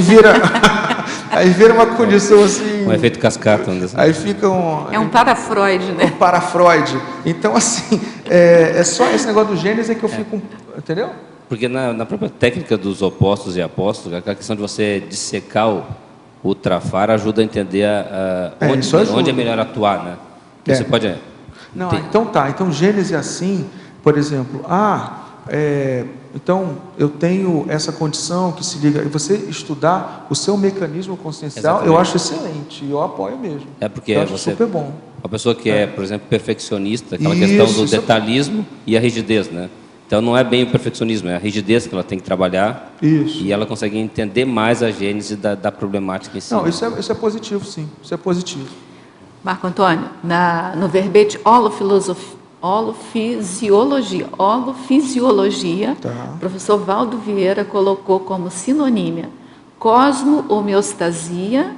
vira uma condição assim... Um efeito cascata. Aí fica um para-Freud, né? Um para-Freud. Então, assim, é só esse negócio do gênese que eu fico... Entendeu? Porque na própria técnica dos opostos e apostos, a questão de você dissecar o trafar ajuda a entender onde é melhor atuar, né? Você pode... Não, então tá. Então, gênese assim, por exemplo, então eu tenho essa condição que se liga, e você estudar o seu mecanismo consciencial, eu acho excelente, e eu apoio mesmo. Porque eu acho super bom. A pessoa que por exemplo, perfeccionista, aquela questão do detalhismo e a rigidez, né? Então não é bem o perfeccionismo, é a rigidez que ela tem que trabalhar. Isso. E ela consegue entender mais a gênese da problemática em si. Não, isso é positivo, sim. Isso é positivo. Marco Antônio, no verbete holofisiologia, o professor Valdo Vieira colocou como sinonímia cosmo-homeostasia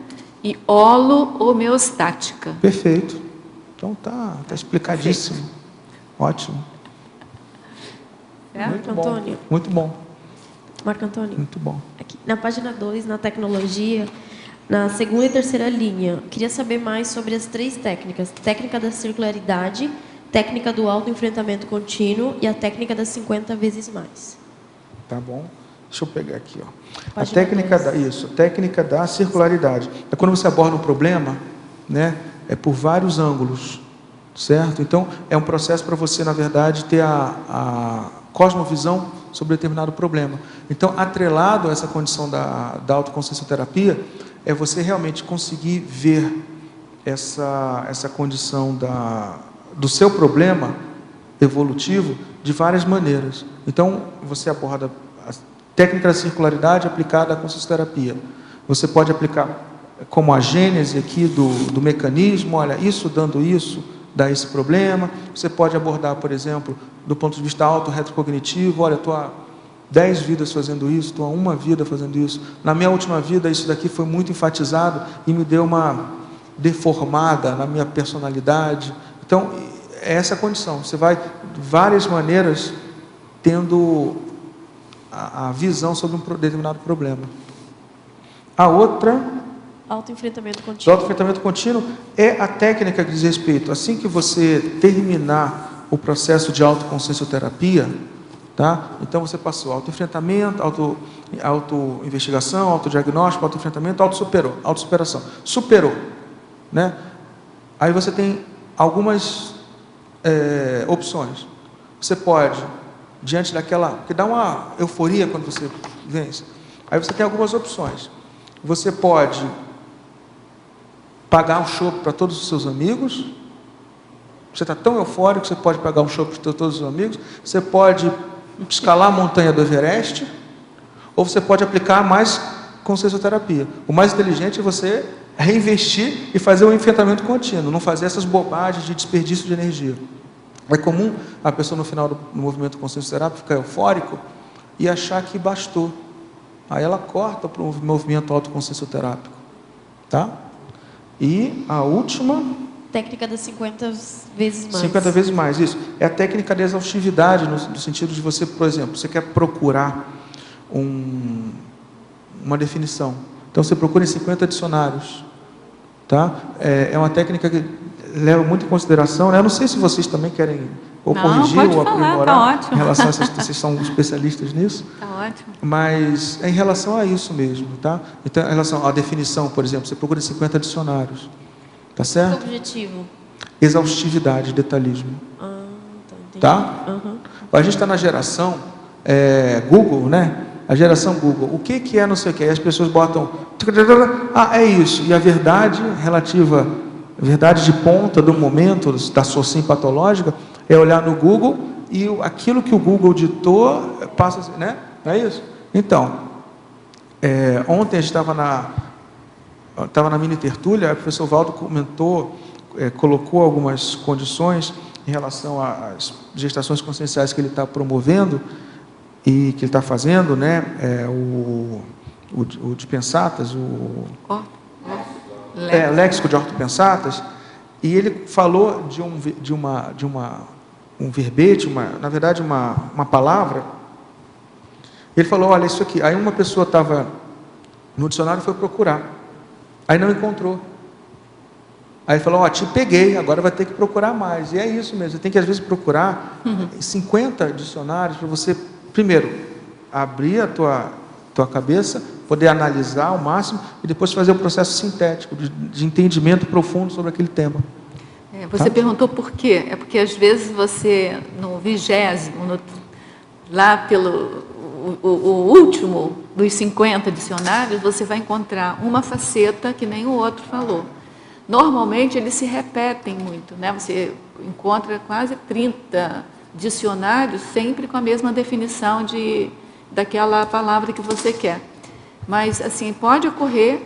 e holo-homeostática. Perfeito. Então tá explicadíssimo. Perfeito. Ótimo. Muito bom. Antônio. Muito bom. Marco Antônio. Muito bom. Aqui, na página 2, na tecnologia, na segunda e terceira linha, queria saber mais sobre as 3 técnicas. Técnica da circularidade, técnica do autoenfrentamento contínuo e a técnica das 50 vezes mais. Tá bom. Deixa eu pegar aqui. A técnica técnica da circularidade. É quando você aborda um problema, né, por vários ângulos, certo? Então, é um processo para você, na verdade, ter a cosmovisão sobre determinado problema. Então, atrelado a essa condição da autoconsciencioterapia, é você realmente conseguir ver essa condição do seu problema evolutivo de várias maneiras. Então, você aborda a técnica da circularidade aplicada à consciencioterapia. Você pode aplicar como a gênese aqui do mecanismo, olha, isso dando isso, dá esse problema. Você pode abordar, por exemplo, do ponto de vista auto-retrocognitivo, olha, estou há 10 vidas fazendo isso, estou há uma vida fazendo isso. Na minha última vida, isso daqui foi muito enfatizado e me deu uma deformada na minha personalidade. Então, é essa a condição. Você vai, de várias maneiras, tendo a visão sobre um determinado problema. A outra... Autoenfrentamento contínuo. O autoenfrentamento contínuo é a técnica que diz respeito, assim que você terminar o processo de autoconsciencioterapia, tá? Então você passou autoenfrentamento, autoinvestigação, autodiagnóstico, autoenfrentamento, autossuperação. Superou, né? Aí você tem algumas opções. Você pode, diante daquela... Porque dá uma euforia quando você vence. Aí você tem algumas opções. Você pode pagar um chopp para todos os seus amigos. Você está tão eufórico que você pode pagar um chopp para todos os seus amigos. Você pode escalar a montanha do Everest. Ou você pode aplicar mais consciencioterapia. O mais inteligente é você reinvestir e fazer um enfrentamento contínuo. Não fazer essas bobagens de desperdício de energia. É comum a pessoa no final do movimento consciencioterápico ficar eufórico e achar que bastou. Aí ela corta para o movimento autoconsciencioterápico. Tá? E a última... Técnica das 50 vezes mais. 50 vezes mais, isso. É a técnica da exaustividade, no sentido de você, por exemplo, você quer procurar uma definição. Então você procura em 50 dicionários. Tá? É uma técnica que leva muito em consideração, né? Eu não sei se vocês também querem ou corrigir ou aprimorar, tá ótimo. em relação a vocês são especialistas nisso. Tá ótimo. Mas é em relação a isso mesmo, tá? Então, em relação à definição, por exemplo, você procura em 50 dicionários. Tá certo? Qual o objetivo? Exaustividade, detalhismo. Entendi. Tá? Uhum. A gente está na geração Google, né? A geração Google. O que é não sei o que? Aí as pessoas botam... é isso. E a verdade relativa, a verdade de ponta do momento, da SOCIM patológica, é olhar no Google e aquilo que o Google ditou passa... Né? Não é isso? Então, ontem a gente estava na mini tertúlia, o professor Valdo comentou, colocou algumas condições em relação às gestações conscienciais que ele está promovendo e que ele está fazendo, né? O de Pensatas, léxico de ortopensatas, e ele falou de um verbete, na verdade uma palavra. Ele falou, olha, isso aqui. Aí uma pessoa estava no dicionário e foi procurar. Aí não encontrou. Aí ele falou, te peguei, agora vai ter que procurar mais. E é isso mesmo, você tem que às vezes procurar 50 dicionários para você, primeiro, abrir a tua cabeça, poder analisar ao máximo e depois fazer o processo sintético de entendimento profundo sobre aquele tema. Você perguntou por quê? É porque às vezes você, no 20º, lá pelo o último dos 50 dicionários, você vai encontrar uma faceta que nem o outro falou. Normalmente eles se repetem muito, né? Você encontra quase 30 dicionários sempre com a mesma definição daquela palavra que você quer. Mas assim, pode ocorrer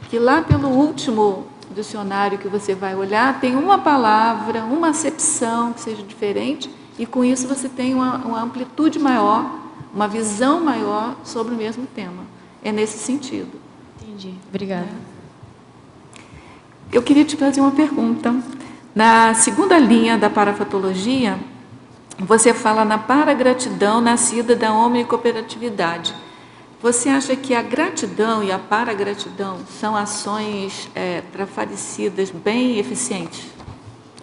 que lá pelo último dicionário que você vai olhar, tem uma palavra, uma acepção que seja diferente, e com isso você tem uma amplitude maior, uma visão maior sobre o mesmo tema. É nesse sentido. Entendi. Obrigada. Eu queria te fazer uma pergunta. Na segunda linha da parafatologia, você fala na paragratidão nascida da omnicooperatividade. Você acha que a gratidão e a paragratidão são ações trafaricidas bem eficientes?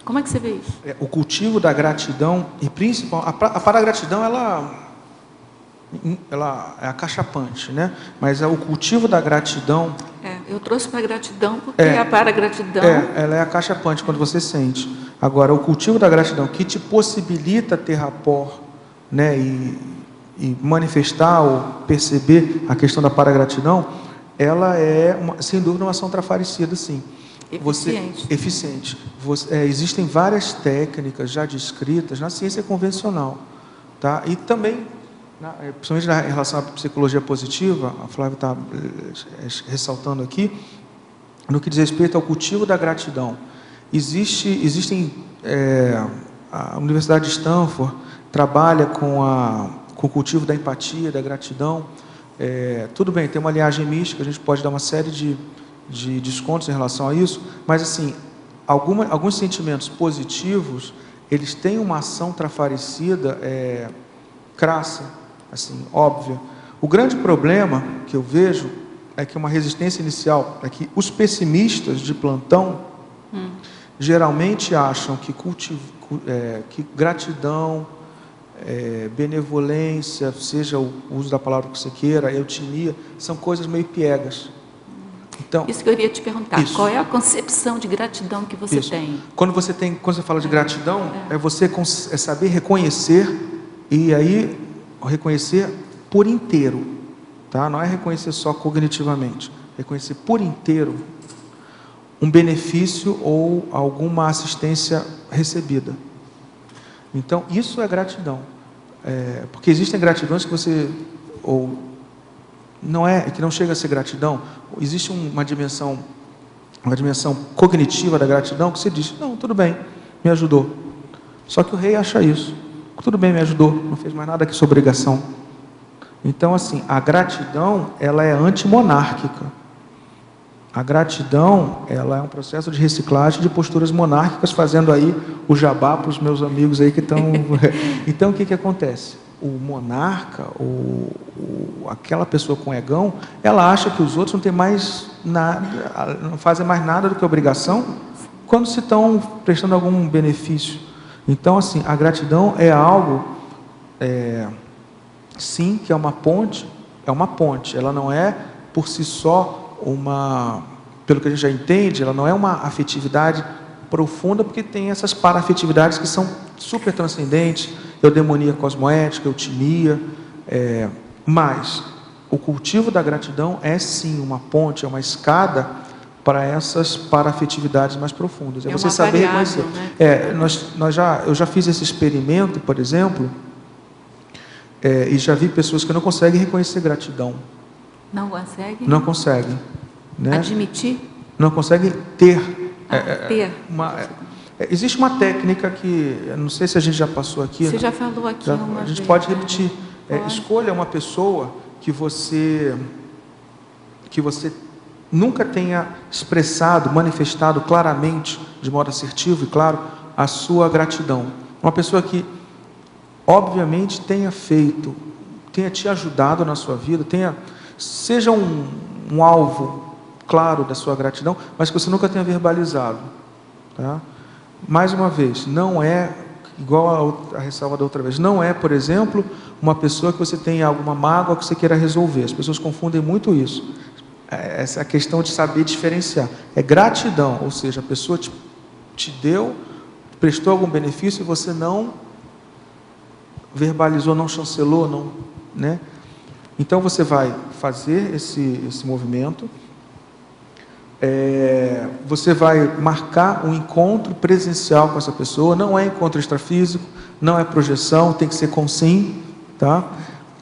Como é que você vê isso? O cultivo da gratidão, e principal, a paragratidão, ela é acachapante, né? Mas o cultivo da gratidão... eu trouxe para a gratidão porque a paragratidão... ela é acachapante quando você sente. Agora, o cultivo da gratidão que te possibilita ter rapport, né? E manifestar ou perceber a questão da paragratidão, ela é, sem dúvida, uma ação trafaricida, sim. Eficiente. Existem várias técnicas já descritas na ciência convencional, tá? E também, principalmente em relação à psicologia positiva, a Flávia está ressaltando aqui, no que diz respeito ao cultivo da gratidão. A Universidade de Stanford trabalha com o cultivo da empatia, da gratidão. Tudo bem, tem uma linhagem mística, a gente pode dar uma série de descontos em relação a isso, mas assim, alguns sentimentos positivos, eles têm uma ação trafaricida crassa, assim, óbvia. O grande problema que eu vejo é que uma resistência inicial, é que os pessimistas de plantão geralmente acham que que gratidão, benevolência, seja o uso da palavra que você queira, eutimia, são coisas meio piegas. Então, isso que eu iria te perguntar, isso. qual é a concepção de gratidão que você tem? Quando você fala de gratidão, é você saber reconhecer, e aí reconhecer por inteiro, tá? Não é reconhecer só cognitivamente, reconhecer por inteiro um benefício ou alguma assistência recebida. Então, isso é gratidão. Porque existem gratidões que você... que não chega a ser gratidão. Existe uma dimensão cognitiva da gratidão que você diz, não, tudo bem, me ajudou. Só que o rei acha isso. Tudo bem, me ajudou, não fez mais nada que sua obrigação. Então, assim, a gratidão, ela é antimonárquica. A gratidão, ela é um processo de reciclagem de posturas monárquicas, fazendo aí o jabá para os meus amigos aí que estão... Então, o que acontece? O monarca, aquela pessoa com egão, ela acha que os outros não têm mais nada, não fazem mais nada do que obrigação, quando se estão prestando algum benefício. Então, assim, a gratidão é algo, sim, que é uma ponte, ela não é por si só pelo que a gente já entende, ela não é uma afetividade profunda, porque tem essas para-afetividades que são super transcendentes, eudemonia cosmoética, eutimia, mas o cultivo da gratidão é sim uma ponte, é uma escada para essas para-afetividades mais profundas. É você saber reconhecer. Eu já fiz esse experimento, por exemplo, e já vi pessoas que não conseguem reconhecer gratidão. Não consegue? Não conseguem. Né? Admitir? Não conseguem ter. Existe uma técnica que, não sei se a gente já passou aqui. Você já falou aqui uma A gente vez, pode repetir. Escolha uma pessoa que você nunca tenha expressado, manifestado claramente, de modo assertivo e claro, a sua gratidão. Uma pessoa que, obviamente, tenha te ajudado na sua vida, seja um alvo claro da sua gratidão, mas que você nunca tenha verbalizado. Tá? Mais uma vez, não é, igual a ressalva da outra vez, não é, por exemplo, uma pessoa que você tem alguma mágoa que você queira resolver. As pessoas confundem muito isso. Essa é a questão de saber diferenciar. É gratidão, ou seja, a pessoa te deu, prestou algum benefício e você não verbalizou, não chancelou, não, né? Então você vai fazer esse movimento, você vai marcar um encontro presencial com essa pessoa, não é encontro extrafísico, não é projeção, tem que ser com sim, tá?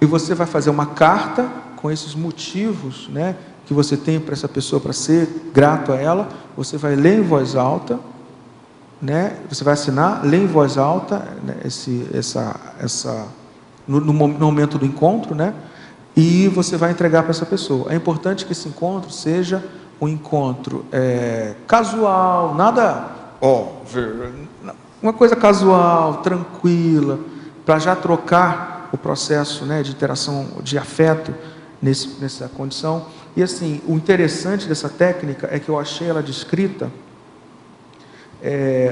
E você vai fazer uma carta com esses motivos, né, que você tem para essa pessoa, para ser grato a ela, você vai ler em voz alta, né, você vai assinar, ler em voz alta, né, no momento do encontro, né, e você vai entregar para essa pessoa. É importante que esse encontro seja um encontro casual, nada uma coisa casual, tranquila, para já trocar o processo, né, de interação, de afeto nessa condição. E assim, o interessante dessa técnica é que eu achei ela descrita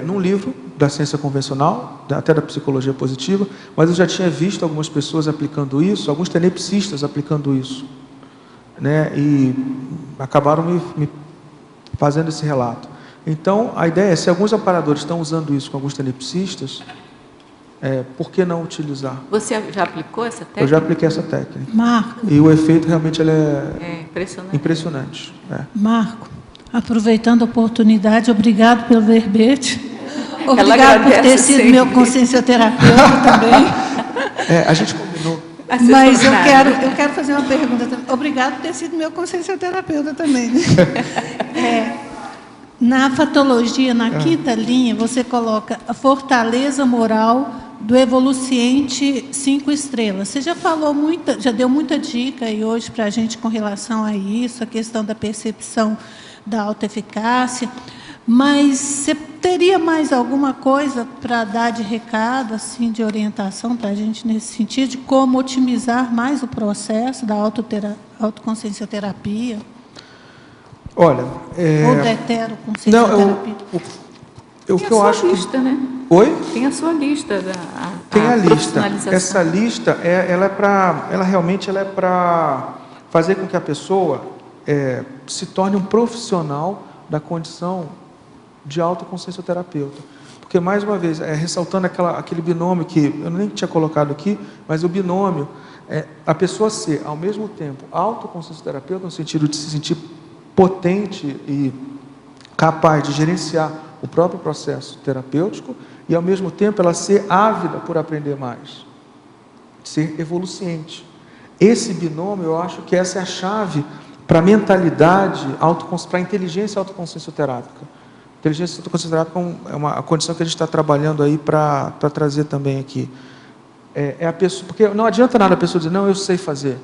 num livro da ciência convencional, até da psicologia positiva, mas eu já tinha visto algumas pessoas aplicando isso, alguns tenepsistas aplicando isso, né, e acabaram me fazendo esse relato. Então, a ideia é, se alguns amparadores estão usando isso com alguns tenepsistas, por que não utilizar? Você já aplicou essa técnica? Eu já apliquei essa técnica. Marco. E o efeito realmente impressionante. Marco, aproveitando a oportunidade, obrigado pelo verbete. Obrigado por ter sido sempre meu consciencioterapeuta também. A gente combinou. Mas eu quero fazer uma pergunta também. Obrigado por ter sido meu consciencioterapeuta também. Na fatologia, na quinta linha, você coloca a fortaleza moral do evoluciente 5 estrelas. Você já falou já deu muita dica aí hoje para a gente com relação a isso, a questão da percepção da autoeficácia, mas você teria mais alguma coisa para dar de recado, assim, de orientação para a gente nesse sentido, de como otimizar mais o processo da autoconsciencioterapia? Olha, ou da heteroconsciencioterapia? O Tem que eu a acho sua que... lista, né? Oi? Tem a sua lista. Tem a lista. Profissionalização. Essa lista, ela realmente é para fazer com que a pessoa se torne um profissional da condição de autoconsciencioterapeuta. Porque, mais uma vez, ressaltando aquele binômio que eu nem tinha colocado aqui, mas o binômio a pessoa ser, ao mesmo tempo, autoconsciencioterapeuta, no sentido de se sentir potente e capaz de gerenciar o próprio processo terapêutico, e, ao mesmo tempo, ela ser ávida por aprender mais, ser evoluciente. Esse binômio, eu acho que essa é a chave para a mentalidade, para a inteligência autoconsciencioterápica. Inteligência autoconsciencioterápica é uma condição que a gente está trabalhando aí para trazer também aqui. A pessoa, porque não adianta nada a pessoa dizer, não, eu sei fazer.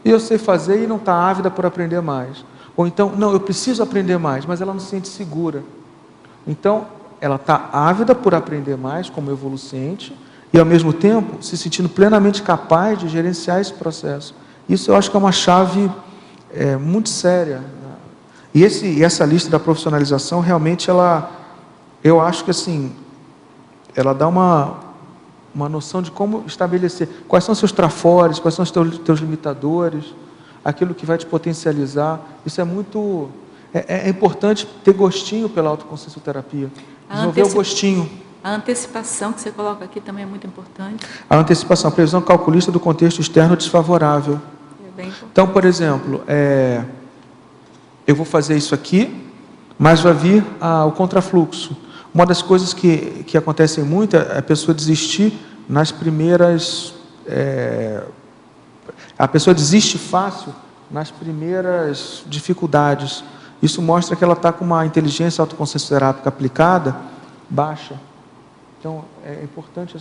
E eu sei fazer e não está ávida por aprender mais. Ou então, não, eu preciso aprender mais, mas ela não se sente segura. Então, ela está ávida por aprender mais, como evoluciente, e, ao mesmo tempo, se sentindo plenamente capaz de gerenciar esse processo. Isso eu acho que é uma chave muito séria. E essa lista da profissionalização, realmente, eu acho que assim, ela dá uma noção de como estabelecer, quais são os seus trafores, quais são os teus limitadores, aquilo que vai te potencializar. Isso é muito... É importante ter gostinho pela autoconsciencioterapia. Desenvolver o gostinho. A antecipação que você coloca aqui também é muito importante. A antecipação, a previsão calculista do contexto externo desfavorável. Então, por exemplo, eu vou fazer isso aqui, mas vai vir o contrafluxo. Uma das coisas que acontecem muito é a pessoa desistir nas primeiras... a pessoa desiste fácil nas primeiras dificuldades. Isso mostra que ela está com uma inteligência autoconsciencioterápica aplicada baixa. Então, é importante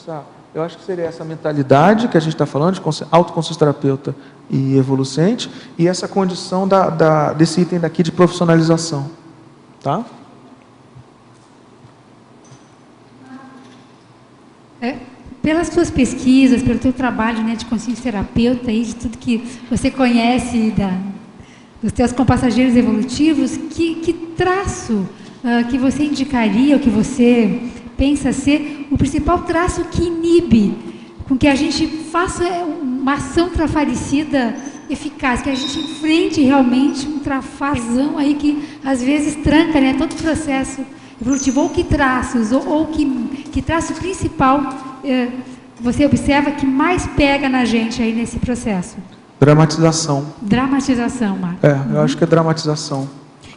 eu acho que seria essa mentalidade que a gente está falando, de autoconsciencioterapeuta e evolucente, e essa condição desse item daqui de profissionalização. Tá? Pelas suas pesquisas, pelo teu trabalho, né, de consciencioterapeuta, e de tudo que você conhece dos teus compassageiros evolutivos, que traço que você indicaria, ou que você pensa ser o principal traço que inibe com que a gente faça uma ação trafalicida eficaz, que a gente enfrente realmente um trafazão aí que às vezes tranca, né, todo o processo evolutivo, ou que traços, ou que traço principal você observa que mais pega na gente aí nesse processo? Dramatização. Dramatização, Marco. Eu acho que é dramatização.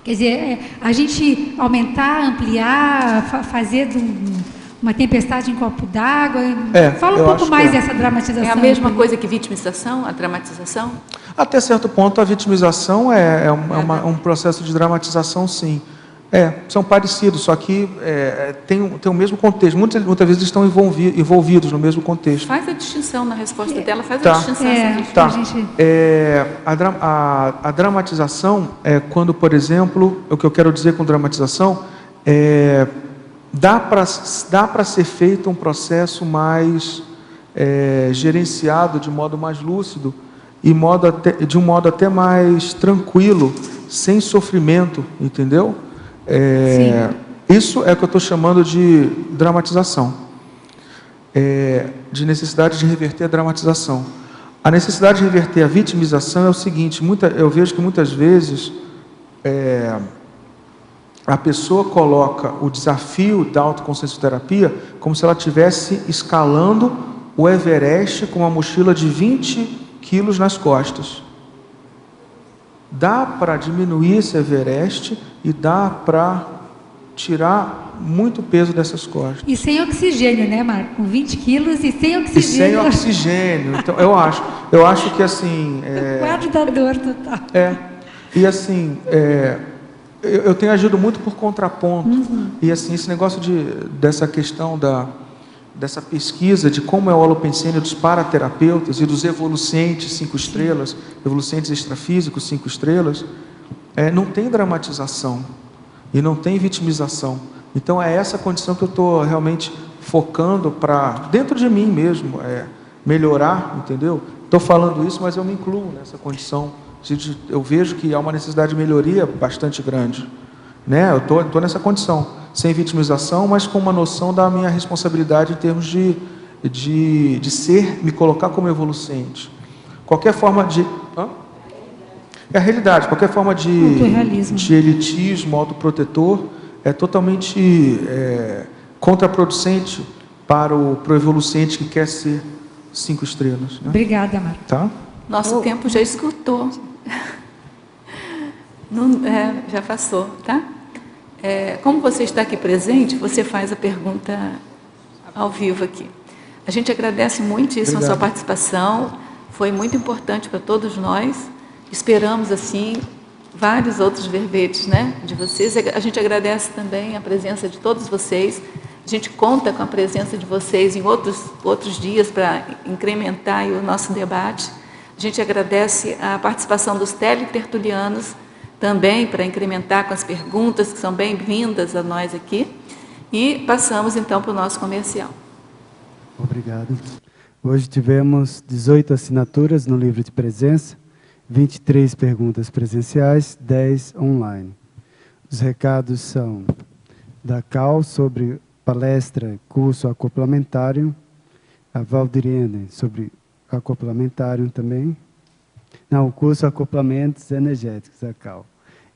Quer dizer, a gente aumentar, ampliar, fazer uma tempestade em copo d'água. Fala um pouco mais dessa dramatização. É a mesma coisa que vitimização, a dramatização? Até certo ponto, a vitimização é um processo de dramatização, sim. São parecidos, só que tem o mesmo contexto. Muitas vezes estão envolvidos no mesmo contexto. Faz a distinção na resposta dela, faz a distinção. A dramatização é quando, por exemplo, o que eu quero dizer com dramatização dá para ser feito um processo mais gerenciado, de modo mais lúcido e de um modo até mais tranquilo, sem sofrimento, entendeu? Isso é o que eu estou chamando de dramatização, de necessidade de reverter a dramatização. A necessidade de reverter a vitimização é o seguinte: eu vejo que muitas vezes a pessoa coloca o desafio da autoconsciencioterapia como se ela estivesse escalando o Everest com uma mochila de 20 quilos nas costas. Dá para diminuir esse Everest e dá para tirar muito peso dessas costas. E sem oxigênio, né, Marco? Com 20 quilos e sem oxigênio. E sem oxigênio. Então, eu acho que assim... O quadro da dor total. E assim, eu tenho agido muito por contraponto. E assim, esse negócio dessa questão dessa pesquisa de como é o holopensene dos paraterapeutas e dos evolucientes 5 estrelas, evolucientes extrafísicos 5 estrelas, não tem dramatização e não tem vitimização. Então é essa condição que eu estou realmente focando para, dentro de mim mesmo, melhorar, entendeu? Estou falando isso, mas eu me incluo nessa condição. Eu vejo que há uma necessidade de melhoria bastante grande. né? Eu estou nessa condição, sem vitimização, mas com uma noção da minha responsabilidade em termos de me colocar como evolucente. Qualquer forma de... É a realidade, qualquer forma de elitismo, autoprotetor, é totalmente contraproducente para o evolucente que quer ser 5 estrelas. Né? Obrigada, Marco. Tá? Nosso tempo já esgotou. Já passou, tá? Como você está aqui presente, você faz a pergunta ao vivo aqui. A gente agradece muitíssimo a sua participação, foi muito importante para todos nós. Esperamos, assim, vários outros verbetes, né, de vocês. A gente agradece também a presença de todos vocês. A gente conta com a presença de vocês em outros dias para incrementar aí o nosso debate. A gente agradece a participação dos teletertulianos também para incrementar com as perguntas, que são bem-vindas a nós aqui. E passamos, então, para o nosso comercial. Obrigado. Hoje tivemos 18 assinaturas no livro de presença, 23 perguntas presenciais, 10 online. Os recados são da Cal sobre palestra, curso acoplamentário, a Valdirene sobre acoplamentário também. Não, o curso Acoplamentos Energéticos, a Cal.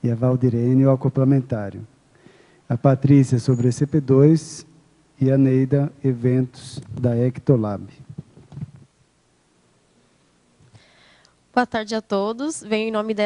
E a Valdirene, o acoplamentário. A Patrícia sobre a CP2 e a Neida, eventos da Ectolab. Boa tarde a todos. Venho em nome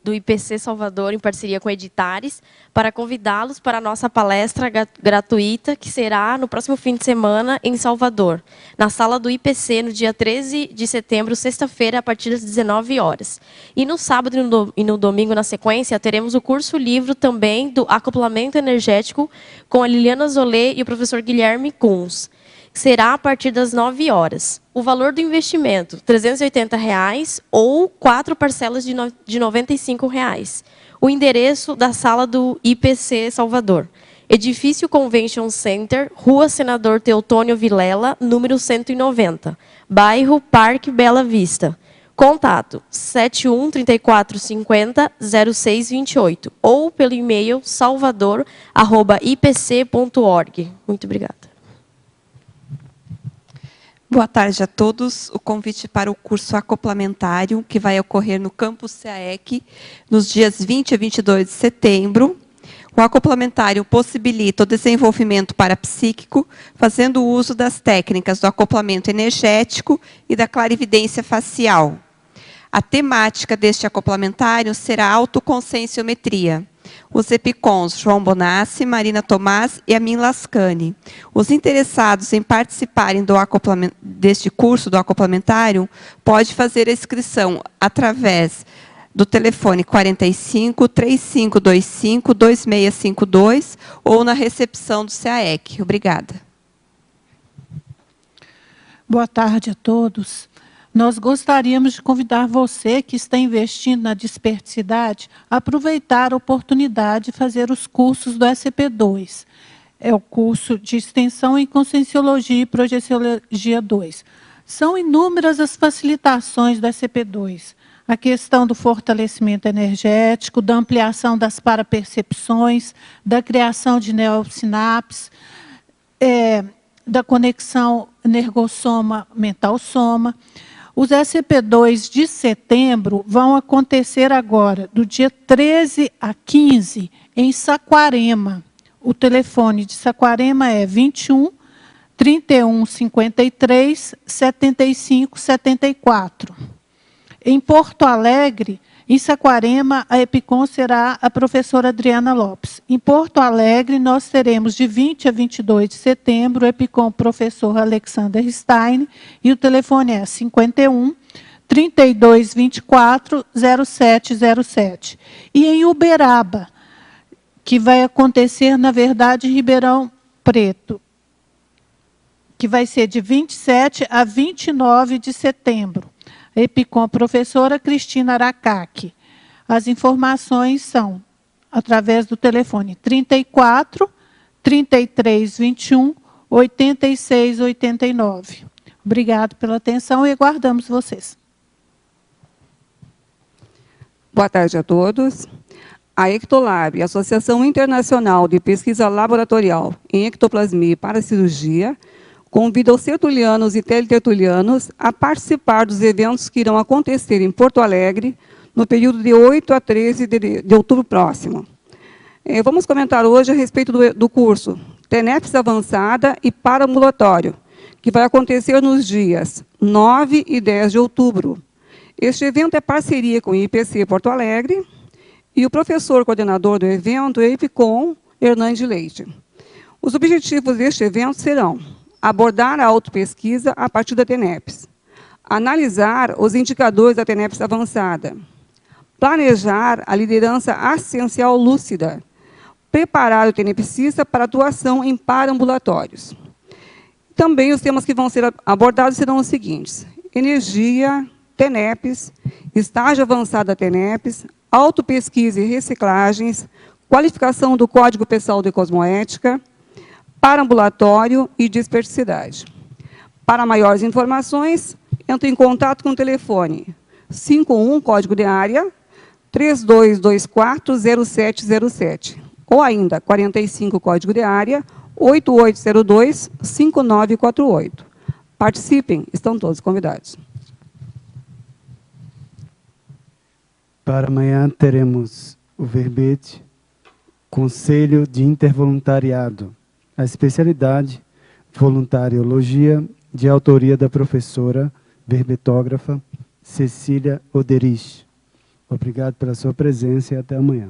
do IPC Salvador, em parceria com Editares, para convidá-los para a nossa palestra gratuita, que será no próximo fim de semana em Salvador, na sala do IPC, no dia 13 de setembro, sexta-feira, a partir das 19 horas. E no sábado e no domingo, na sequência, teremos o curso livro também do acoplamento energético com a Liliana Zolê e o professor Guilherme Kunz. Será a partir das 9 horas. O valor do investimento, R$ 380 ou 4 parcelas de R$ 95. O endereço da sala do IPC Salvador. Edifício Convention Center, Rua Senador Teotônio Vilela, número 190. Bairro Parque Bela Vista. Contato 71 34 50 06 28 ou pelo e-mail salvador@ipc.org. Muito obrigada. Boa tarde a todos. O convite para o curso acoplamentário, que vai ocorrer no campus CAEC, nos dias 20 a 22 de setembro. O acoplamentário possibilita o desenvolvimento parapsíquico, fazendo uso das técnicas do acoplamento energético e da clarividência facial. A temática deste acoplamentário será autoconscienciometria. Os EPICONs João Bonassi, Marina Tomás e Amin Lascani. Os interessados em participarem deste curso do acoplamentário pode fazer a inscrição através do telefone 45 3525 2652 ou na recepção do CAEC. Obrigada. Boa tarde a todos. Nós gostaríamos de convidar você que está investindo na desperticidade a aproveitar a oportunidade de fazer os cursos do SCP-2. É o curso de Extensão em Conscienciologia e Projeciologia 2. São inúmeras as facilitações do SCP-2. A questão do fortalecimento energético, da ampliação das parapercepções, da criação de neossinapses, da conexão energossoma-mental-soma. Os SCP-2 de setembro vão acontecer agora, do dia 13 a 15, em Saquarema. O telefone de Saquarema é 21 31 53 75 74. Em Porto Alegre, em Saquarema, a EPICON será a professora Adriana Lopes. Em Porto Alegre, nós teremos de 20 a 22 de setembro, o EPICON professor Alexander Stein, e o telefone é 51 32 24 0707. E em Uberaba, que vai acontecer, na verdade, em Ribeirão Preto, que vai ser de 27 a 29 de setembro. EPICOM professora Cristina Aracaki. As informações são através do telefone 34 33 21 86 89. Obrigado pela atenção e aguardamos vocês. Boa tarde a todos. A Ectolab, Associação Internacional de Pesquisa Laboratorial em Ectoplasmia e Paracirurgia, convida os tertulianos e teletertulianos a participar dos eventos que irão acontecer em Porto Alegre no período de 8 a 13 de outubro próximo. Vamos comentar hoje a respeito do curso TENEPS Avançada e Paraambulatório, que vai acontecer nos dias 9 e 10 de outubro. Este evento é parceria com o IPC Porto Alegre e o professor coordenador do evento é o IPCOM Hernandes Leite. Os objetivos deste evento serão abordar a autopesquisa a partir da TENEPS, analisar os indicadores da TENEPS Avançada, planejar a liderança assistencial lúcida, preparar o tenepsista para atuação em paraambulatórios. Também os temas que vão ser abordados serão os seguintes: energia, TENEPS, estágio avançado da TENEPS, autopesquisa e reciclagens, qualificação do Código Pessoal de Cosmoética, paraambulatório e dispersidade. Para maiores informações, entre em contato com o telefone 51 código de área 32240707 ou ainda 45 código de área 8802-5948. Participem, estão todos convidados. Para amanhã teremos o verbete Conselho de Intervoluntariado, a especialidade Voluntariologia, de autoria da professora verbetógrafa Cecília Oderich. Obrigado pela sua presença e até amanhã.